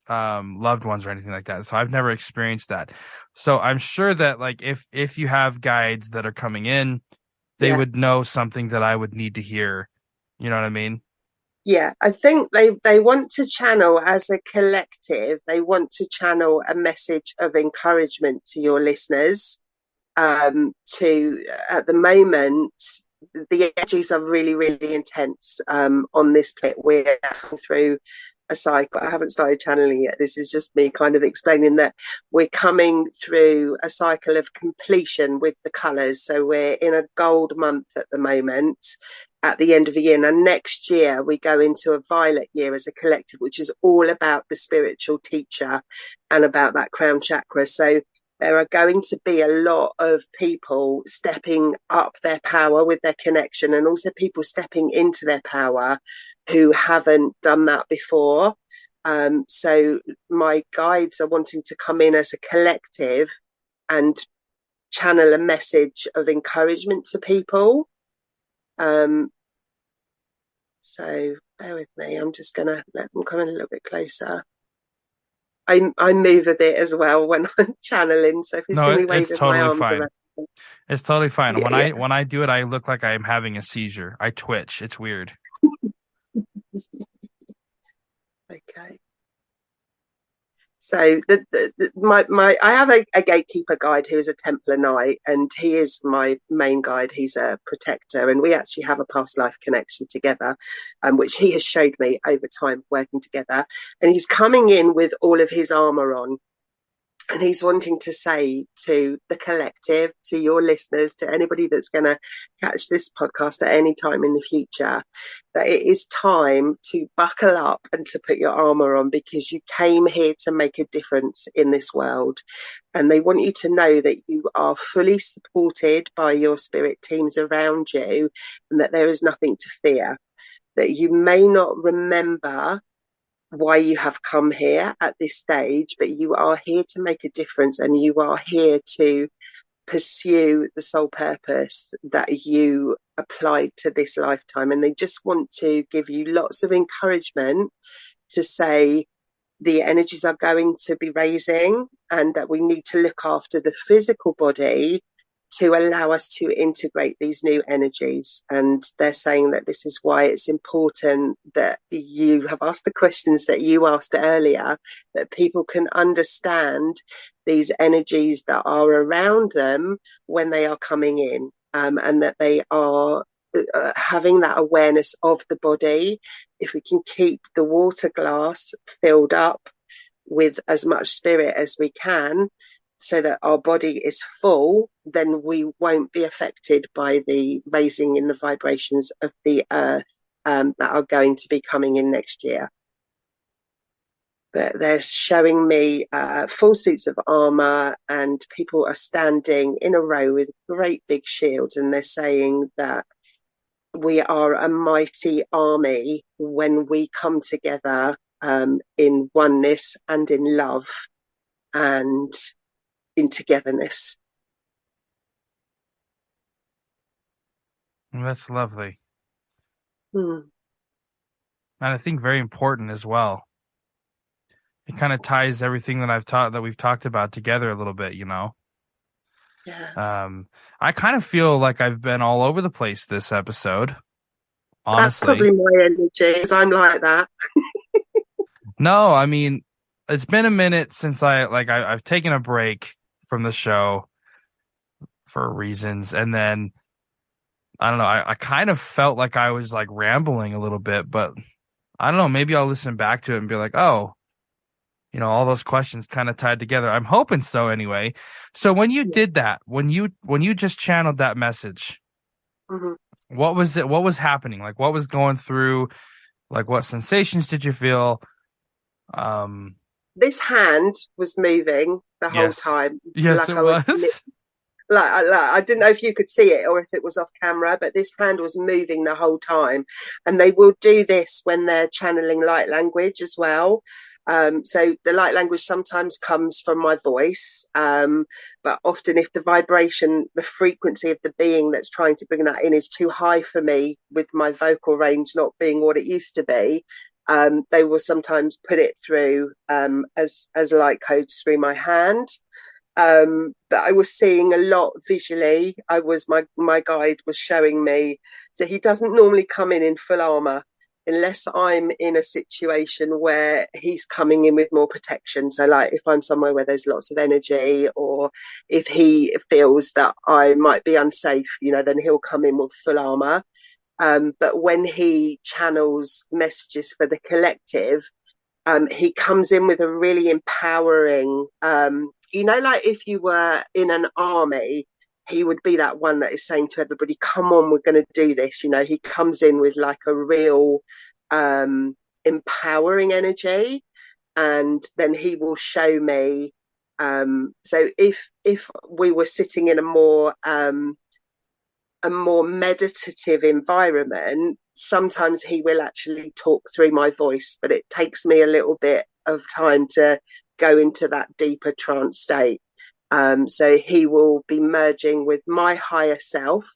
loved ones or anything like that. So I've never experienced that. So I'm sure that like if you have guides that are coming in, they Yeah. would know something that I would need to hear. You know what I mean? Yeah, I think they want to channel as a collective, they want to channel a message of encouragement to your listeners. To At the moment, the energies are really, really intense on this pit. We're going through a cycle. I haven't started channeling yet. This is just me kind of explaining that we're coming through a cycle of completion with the colours. So we're in a gold month at the moment at the end of the year. And next year we go into a violet year as a collective, which is all about the spiritual teacher and about that crown chakra. So there are going to be a lot of people stepping up their power with their connection, and also people stepping into their power who haven't done that before. So my guides are wanting to come in as a collective and channel a message of encouragement to people. Um, so bear with me. I'm just going to let them come in a little bit closer. I move a bit as well when I'm channeling. So if you No, see me it's waving my totally arms fine. around, It's totally fine. yeah, yeah. When I do it, I look like I'm having a seizure. I twitch. It's weird. Okay. So my I have a gatekeeper guide who is a Templar Knight, and he is my main guide. He's a protector, and we actually have a past life connection together, which he has showed me over time working together. And he's coming in with all of his armor on, and he's wanting to say to the collective, to your listeners, to anybody that's going to catch this podcast at any time in the future, that it is time to buckle up and to put your armor on, because you came here to make a difference in this world. And they want you to know that you are fully supported by your spirit teams around you, and that there is nothing to fear. That you may not remember why you have come here at this stage, but you are here to make a difference, and you are here to pursue the sole purpose that you applied to this lifetime. And they just want to give you lots of encouragement to say the energies are going to be raising, and that we need to look after the physical body to allow us to integrate these new energies. And they're saying that this is why it's important that you have asked the questions that you asked earlier, that people can understand these energies that are around them when they are coming in, and that they are having that awareness of the body. If we can keep the water glass filled up with as much spirit as we can, so that our body is full, then we won't be affected by the raising in the vibrations of the earth that are going to be coming in next year. But they're showing me full suits of armor, and people are standing in a row with great big shields, and they're saying that we are a mighty army when we come together in oneness and in love and in togetherness. That's lovely. Hmm. And I think very important as well. It kind of ties everything that we've talked about together a little bit, you know. Yeah, Um, I kind of feel like I've been all over the place this episode, that's honestly. probably my energy, because I'm like that. No, I mean, it's been a minute since I've taken a break from the show for reasons, and then I don't know, I kind of felt like I was like rambling a little bit, but I don't know, maybe I'll listen back to it and be like, oh, you know, all those questions kind of tied together. I'm hoping so anyway. So when you did that, when you just channeled that message, Mm-hmm. what was it? What was happening? Like what was going through? Like what sensations did you feel? Um, This hand was moving the whole yes. time, Yes, like it I was was. I didn't know if you could see it or if it was off camera, but this hand was moving the whole time. And they will do this when they're channeling light language as well. So the light language sometimes comes from my voice, but often if the vibration, the frequency of the being that's trying to bring that in is too high for me, with my vocal range not being what it used to be, they will sometimes put it through as light codes through my hand. But I was seeing a lot visually. My guide was showing me. So he doesn't normally come in full armor unless I'm in a situation where he's coming in with more protection. So like if I'm somewhere where there's lots of energy, or if he feels that I might be unsafe, then he'll come in with full armor. But when he channels messages for the collective, he comes in with a really empowering, like if you were in an army, he would be that one that is saying to everybody, come on, we're going to do this. He comes in with like a real empowering energy, and then he will show me. So if we were sitting in a more meditative environment, sometimes he will actually talk through my voice, but it takes me a little bit of time to go into that deeper trance state. So he will be merging with my higher self.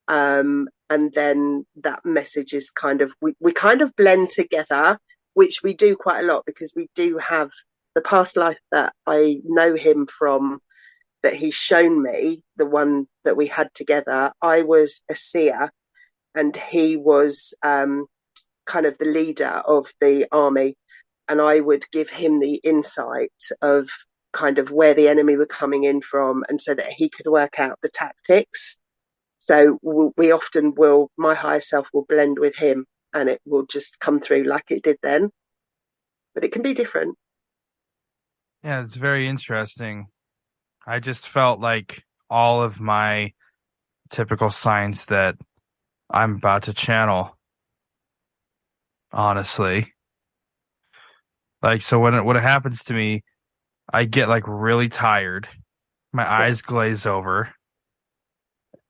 And then that message is we kind of blend together, which we do quite a lot because we do have the past life that I know him from, that he's shown me, the one that we had together. I was a seer and he was kind of the leader of the army. And I would give him the insight of kind of where the enemy were coming in from, and so that he could work out the tactics. So we often will, my higher self will blend with him and it will just come through like it did then. But it can be different. Yeah, it's very interesting. I just felt like all of my typical signs that I'm about to channel, honestly. Like, so when it happens to me, I get like really tired. My Yeah. eyes glaze over.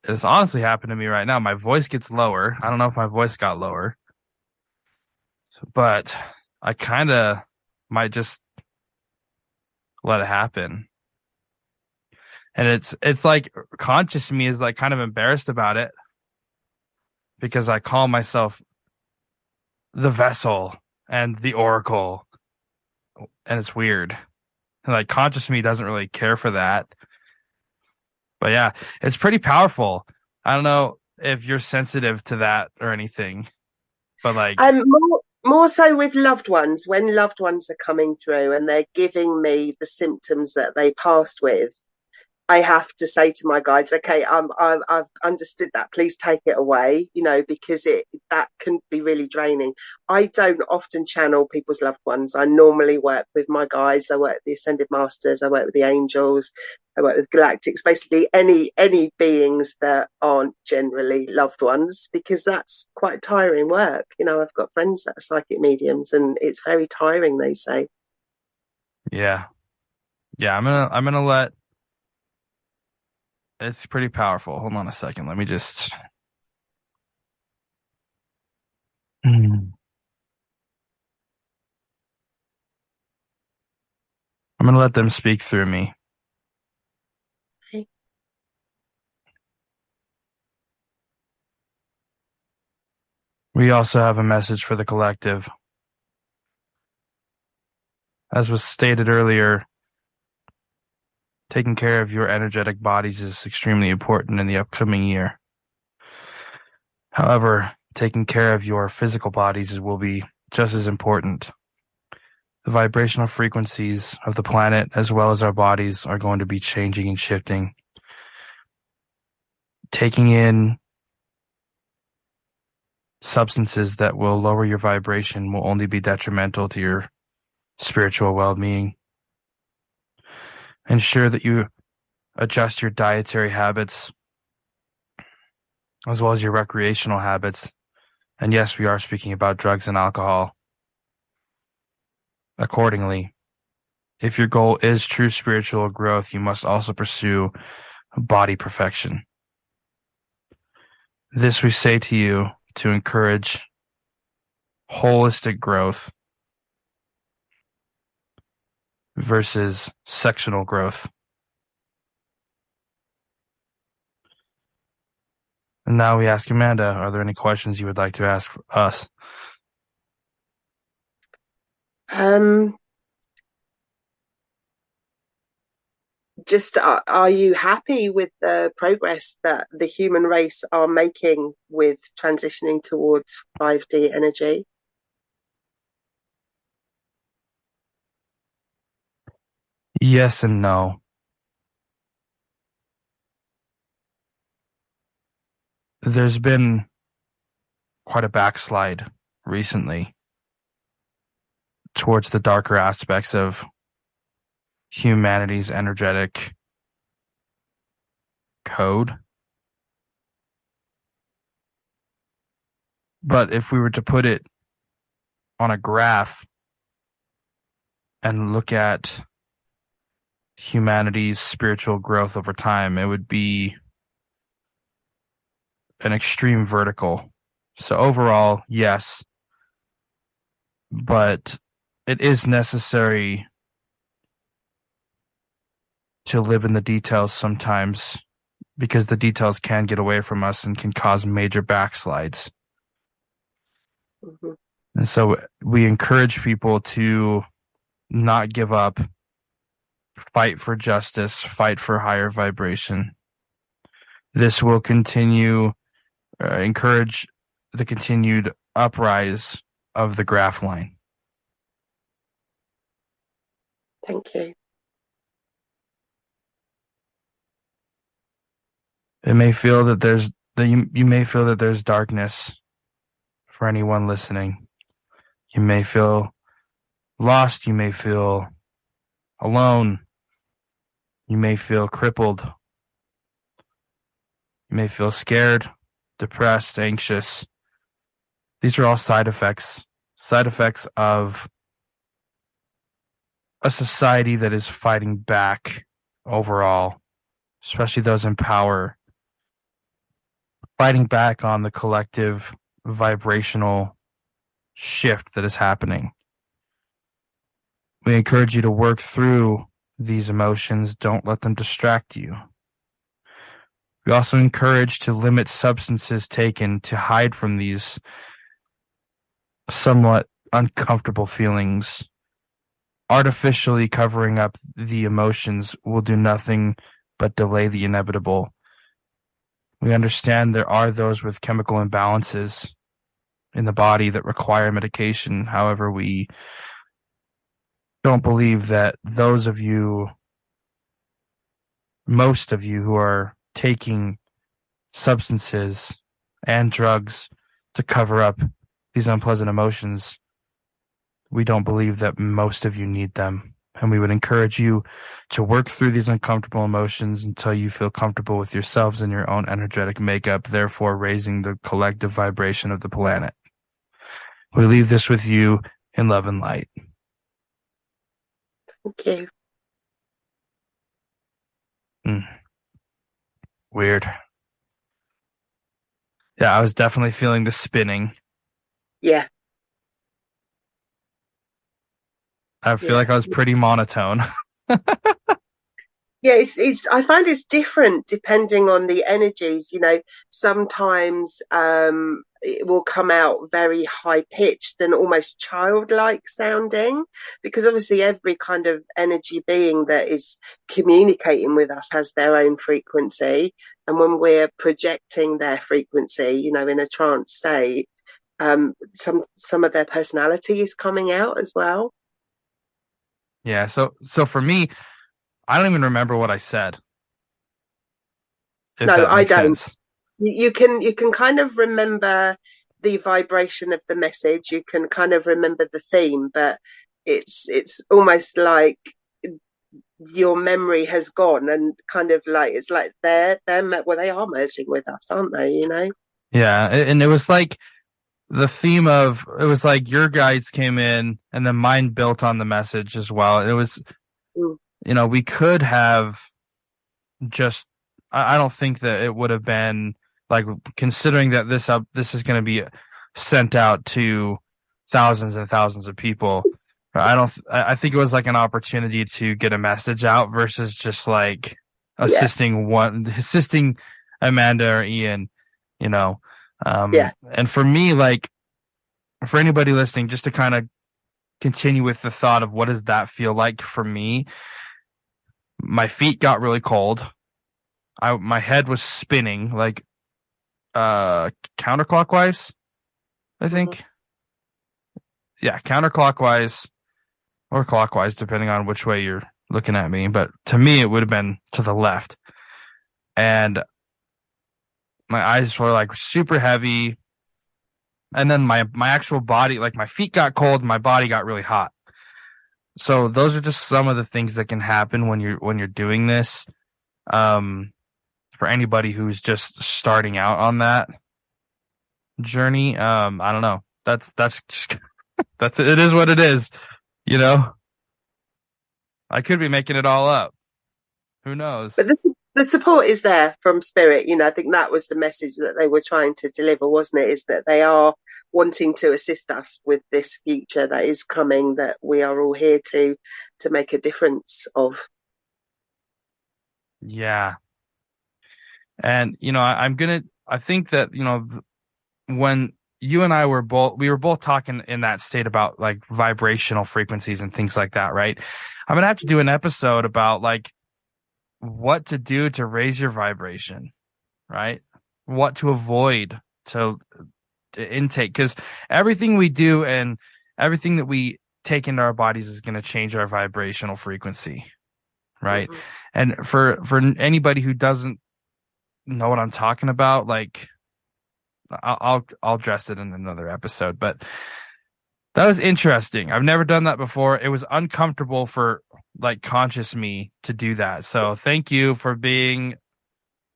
It's honestly happened to me right now. My voice gets lower. I don't know if my voice got lower, but I kind of might just let it happen. And it's like conscious me is like kind of embarrassed about it because I call myself the vessel and the oracle, and it's weird. And like conscious me doesn't really care for that. But yeah, it's pretty powerful. I don't know if you're sensitive to that or anything, but like, More so with loved ones, when loved ones are coming through and they're giving me the symptoms that they passed with, I have to say to my guides, okay, I've understood that. Please take it away, because that can be really draining. I don't often channel people's loved ones. I normally work with my guides. I work with the Ascended Masters. I work with the angels. I work with galactics. Basically, any beings that aren't generally loved ones, because that's quite tiring work. I've got friends that are psychic mediums, and it's very tiring. They say. yeah, yeah, I'm gonna let. It's pretty powerful. Hold on a second. Let me just. I'm gonna let them speak through me. We also have a message for the collective. As was stated earlier, taking care of your energetic bodies is extremely important in the upcoming year. However, taking care of your physical bodies will be just as important. The vibrational frequencies of the planet, as well as our bodies, are going to be changing and shifting. Taking in substances that will lower your vibration will only be detrimental to your spiritual well-being. Ensure that you adjust your dietary habits as well as your recreational habits. And yes, we are speaking about drugs and alcohol. Accordingly, if your goal is true spiritual growth, you must also pursue body perfection. This we say to you to encourage holistic growth versus sectional growth. And now we ask Amanda, are there any questions you would like to ask us? Um, just are you happy with the progress that the human race are making with transitioning towards 5D energy? Yes and no. There's been quite a backslide recently towards the darker aspects of humanity's energetic code. But if we were to put it on a graph and look at humanity's spiritual growth over time, it would be an extreme vertical. So overall, yes, but it is necessary to live in the details sometimes because the details can get away from us and can cause major backslides. Mhm. And so we encourage people to not give up, fight for justice, fight for higher vibration. This will continue, encourage the continued uprise of the graph line. Thank you. It may feel that you may feel that there's darkness for anyone listening. You may feel lost. You may feel alone. You may feel crippled. You may feel scared, depressed, anxious. These are all side effects of a society that is fighting back overall, especially those in power, fighting back on the collective vibrational shift that is happening. We encourage you to work through these emotions. Don't let them distract you. We also encourage to limit substances taken to hide from these somewhat uncomfortable feelings. Artificially covering up the emotions will do nothing but delay the inevitable. We understand there are those with chemical imbalances in the body that require medication. However, we don't believe that those of you, most of you who are taking substances and drugs to cover up these unpleasant emotions, we don't believe that most of you need them. And we would encourage you to work through these uncomfortable emotions until you feel comfortable with yourselves and your own energetic makeup, therefore raising the collective vibration of the planet. We leave this with you in love and light. Thank you. Weird. Yeah, I was definitely feeling the spinning. Yeah. I feel like Yeah. I was pretty monotone. Yeah, it's I find it's different depending on the energies. Sometimes it will come out very high pitched and almost childlike sounding, because obviously every kind of energy being that is communicating with us has their own frequency. And when we're projecting their frequency, in a trance state, some of their personality is coming out as well. Yeah, so for me, I don't even remember what I said, if No, that I makes don't. sense. You can kind of remember the vibration of the message. You can kind of remember the theme, but it's almost like your memory has gone, and kind of like it's like well, they are merging with us, aren't they? Yeah, and it was like the theme of it was like your guides came in and then mine built on the message as well. It was, Mm, we could have just I don't think that it would have been like considering that this is going to be sent out to thousands and thousands of people. I think it was like an opportunity to get a message out versus just like yeah, assisting Amanda or Ian, you know. yeah, And for me, like for anybody listening, just to kind of continue with the thought of what does that feel like for me, my feet got really cold. My head was spinning like counterclockwise, I Mhm. think. Yeah, counterclockwise or clockwise, depending on which way you're looking at me. But to me, it would have been to the left. And my eyes were like super heavy. And then my actual body, like my feet got cold, my body got really hot. So those are just some of the things that can happen when you're doing this. Um, for anybody who's just starting out on that journey, I don't know. That's just, that's it. It is what it is. You know, I could be making it all up. Who knows? But the support is there from spirit. I think that was the message that they were trying to deliver, wasn't it? Is that they are wanting to assist us with this future that is coming, that we are all here to make a difference of. Yeah. And I think that, when you and I we were both talking in that state about like vibrational frequencies and things like that, right? I'm gonna have to do an episode about like what to do to raise your vibration, right? What to avoid to intake, because everything we do and everything that we take into our bodies is going to change our vibrational frequency, right? Mhm. And for anybody who doesn't know what I'm talking about, like I'll address it in another episode, but that was interesting. I've never done that before. It was uncomfortable for like conscious me to do that. So thank you for being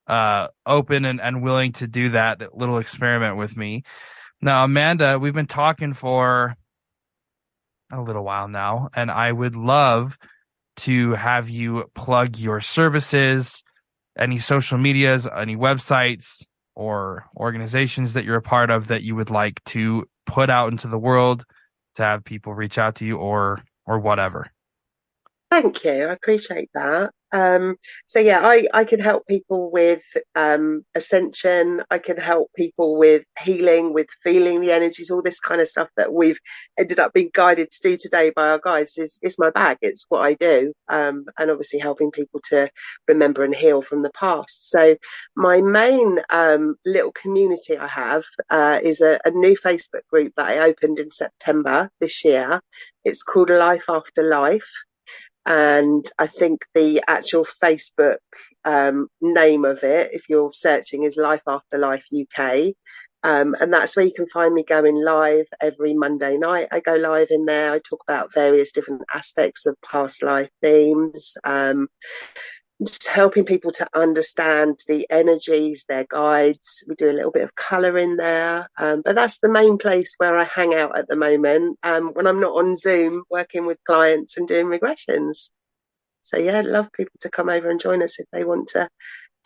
open and willing to do that little experiment with me. Now, Amanda, we've been talking for a little while now, and I would love to have you plug your services, any social medias, any websites or organizations that you're a part of that you would like to put out into the world to have people reach out to you or whatever. Thank you. I appreciate that. So yeah, I can help people with ascension. I can help people with healing, with feeling the energies, all this kind of stuff that we've ended up being guided to do today by our guides is my bag. It's what I do. And obviously helping people to remember and heal from the past. So my main little community I have is a new Facebook group that I opened in September this year. It's called Life After Life, and I think the actual Facebook name of it, if you're searching, is Life After Life UK. And that's where you can find me going live every Monday night. I go live in there. I talk about various different aspects of past life themes, just helping people to understand the energies, their guides. We do a little bit of colour in there, but that's the main place where I hang out at the moment, when I'm not on Zoom working with clients and doing regressions. So yeah, I'd love people to come over and join us if they want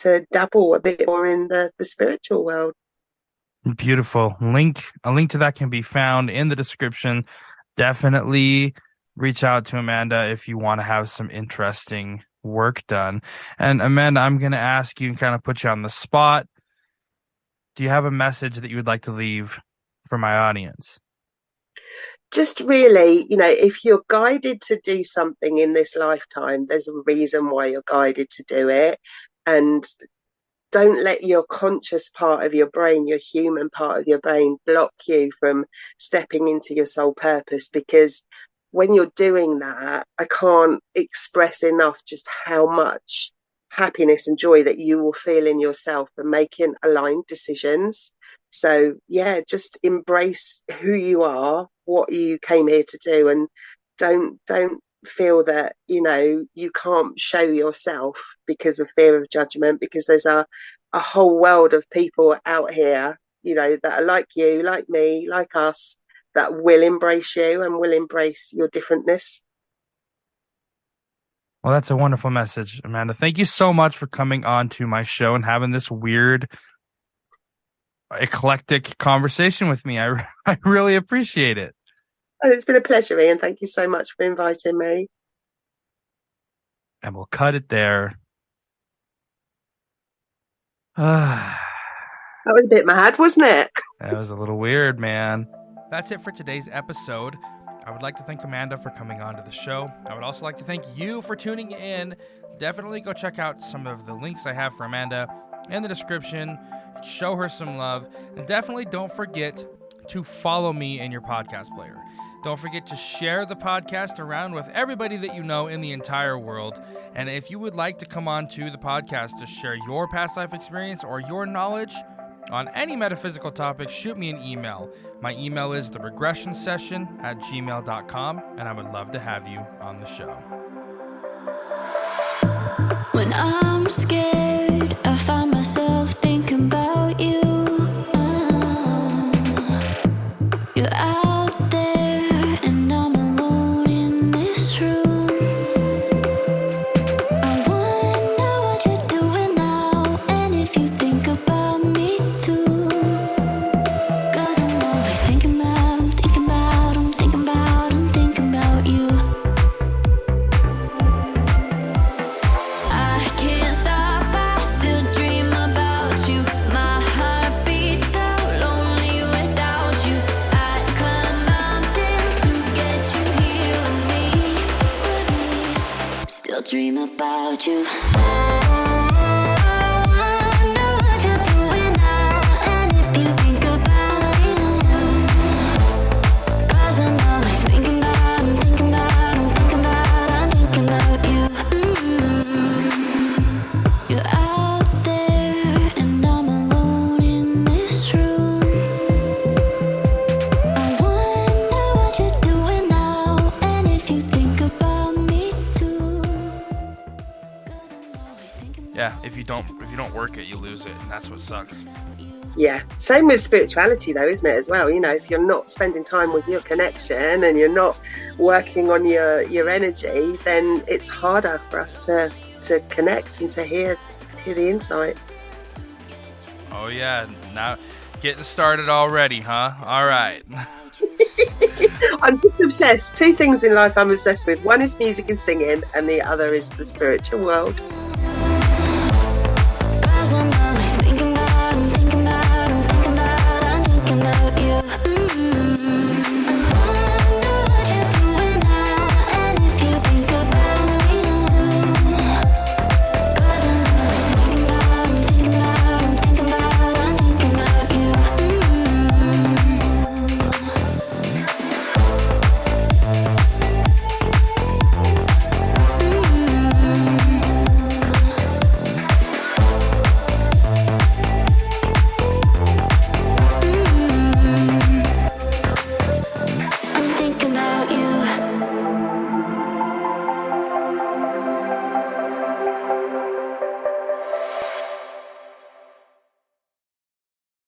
to dabble a bit more in the spiritual world. Beautiful. A link to that can be found in the description. Definitely reach out to Amanda if you want to have some interesting work done. And Amanda, I'm going to ask you and kind of put you on the spot. Do you have a message that you would like to leave for my audience? Just really, if you're guided to do something in this lifetime, there's a reason why you're guided to do it. And don't let your conscious part of your brain, your human part of your brain, block you from stepping into your soul purpose. Because when you're doing that, I can't express enough just how much happiness and joy that you will feel in yourself and making aligned decisions. So yeah, just embrace who you are, what you came here to do, and don't feel that you can't show yourself because of fear of judgment, because there's a whole world of people out here, that are like you, like me, like us, that will embrace you and will embrace your differentness. Well, that's a wonderful message, Amanda. Thank you so much for coming on to my show and having this weird, eclectic conversation with me. I really appreciate it. And it's been a pleasure, Ian. Thank you so much for inviting me. And we'll cut it there. That That was a bit mad, wasn't it? was a little weird, man. That's it for today's episode. I would like to thank Amanda for coming on to the show. I would also like to thank you for tuning in. Definitely go check out some of the links I have for Amanda in the description. Show her some love. And definitely don't forget to follow me in your podcast player. Don't forget to share the podcast around with everybody that you know in the entire world. And if you would like to come on to the podcast to share your past life experience or your knowledge on any metaphysical topic, shoot me an email. My email is theregressionsession@gmail.com, and I would love to have you on the show. When I'm scared, I find myself thinking about you. You're out there, and I'm alone in this room. I wonder what you're doing now, and if you think about me too. 'Cause I'm always thinking about you. I can't stop, I still dream about you. My heart beats so lonely without you. I'd climb mountains to get you here with me. Still dream about you. I wonder what you're doing now, and if you think about me too. 'Cause I'm always thinking about you. You're out there, and I'm alone in this room. I wonder what you're doing now, and if you think about me too. 'Cause I'm always thinking about Yeah, if you don't work it, you lose it, and that's what sucks. Yeah, same with spirituality though, isn't it, as well? You know, if you're not spending time with your connection and you're not working on your energy, then it's harder for us to connect and to hear the insight. Oh yeah, now getting started already, huh? All right. I'm just obsessed. Two things in life I'm obsessed with. One is music and singing, and the other is the spiritual world.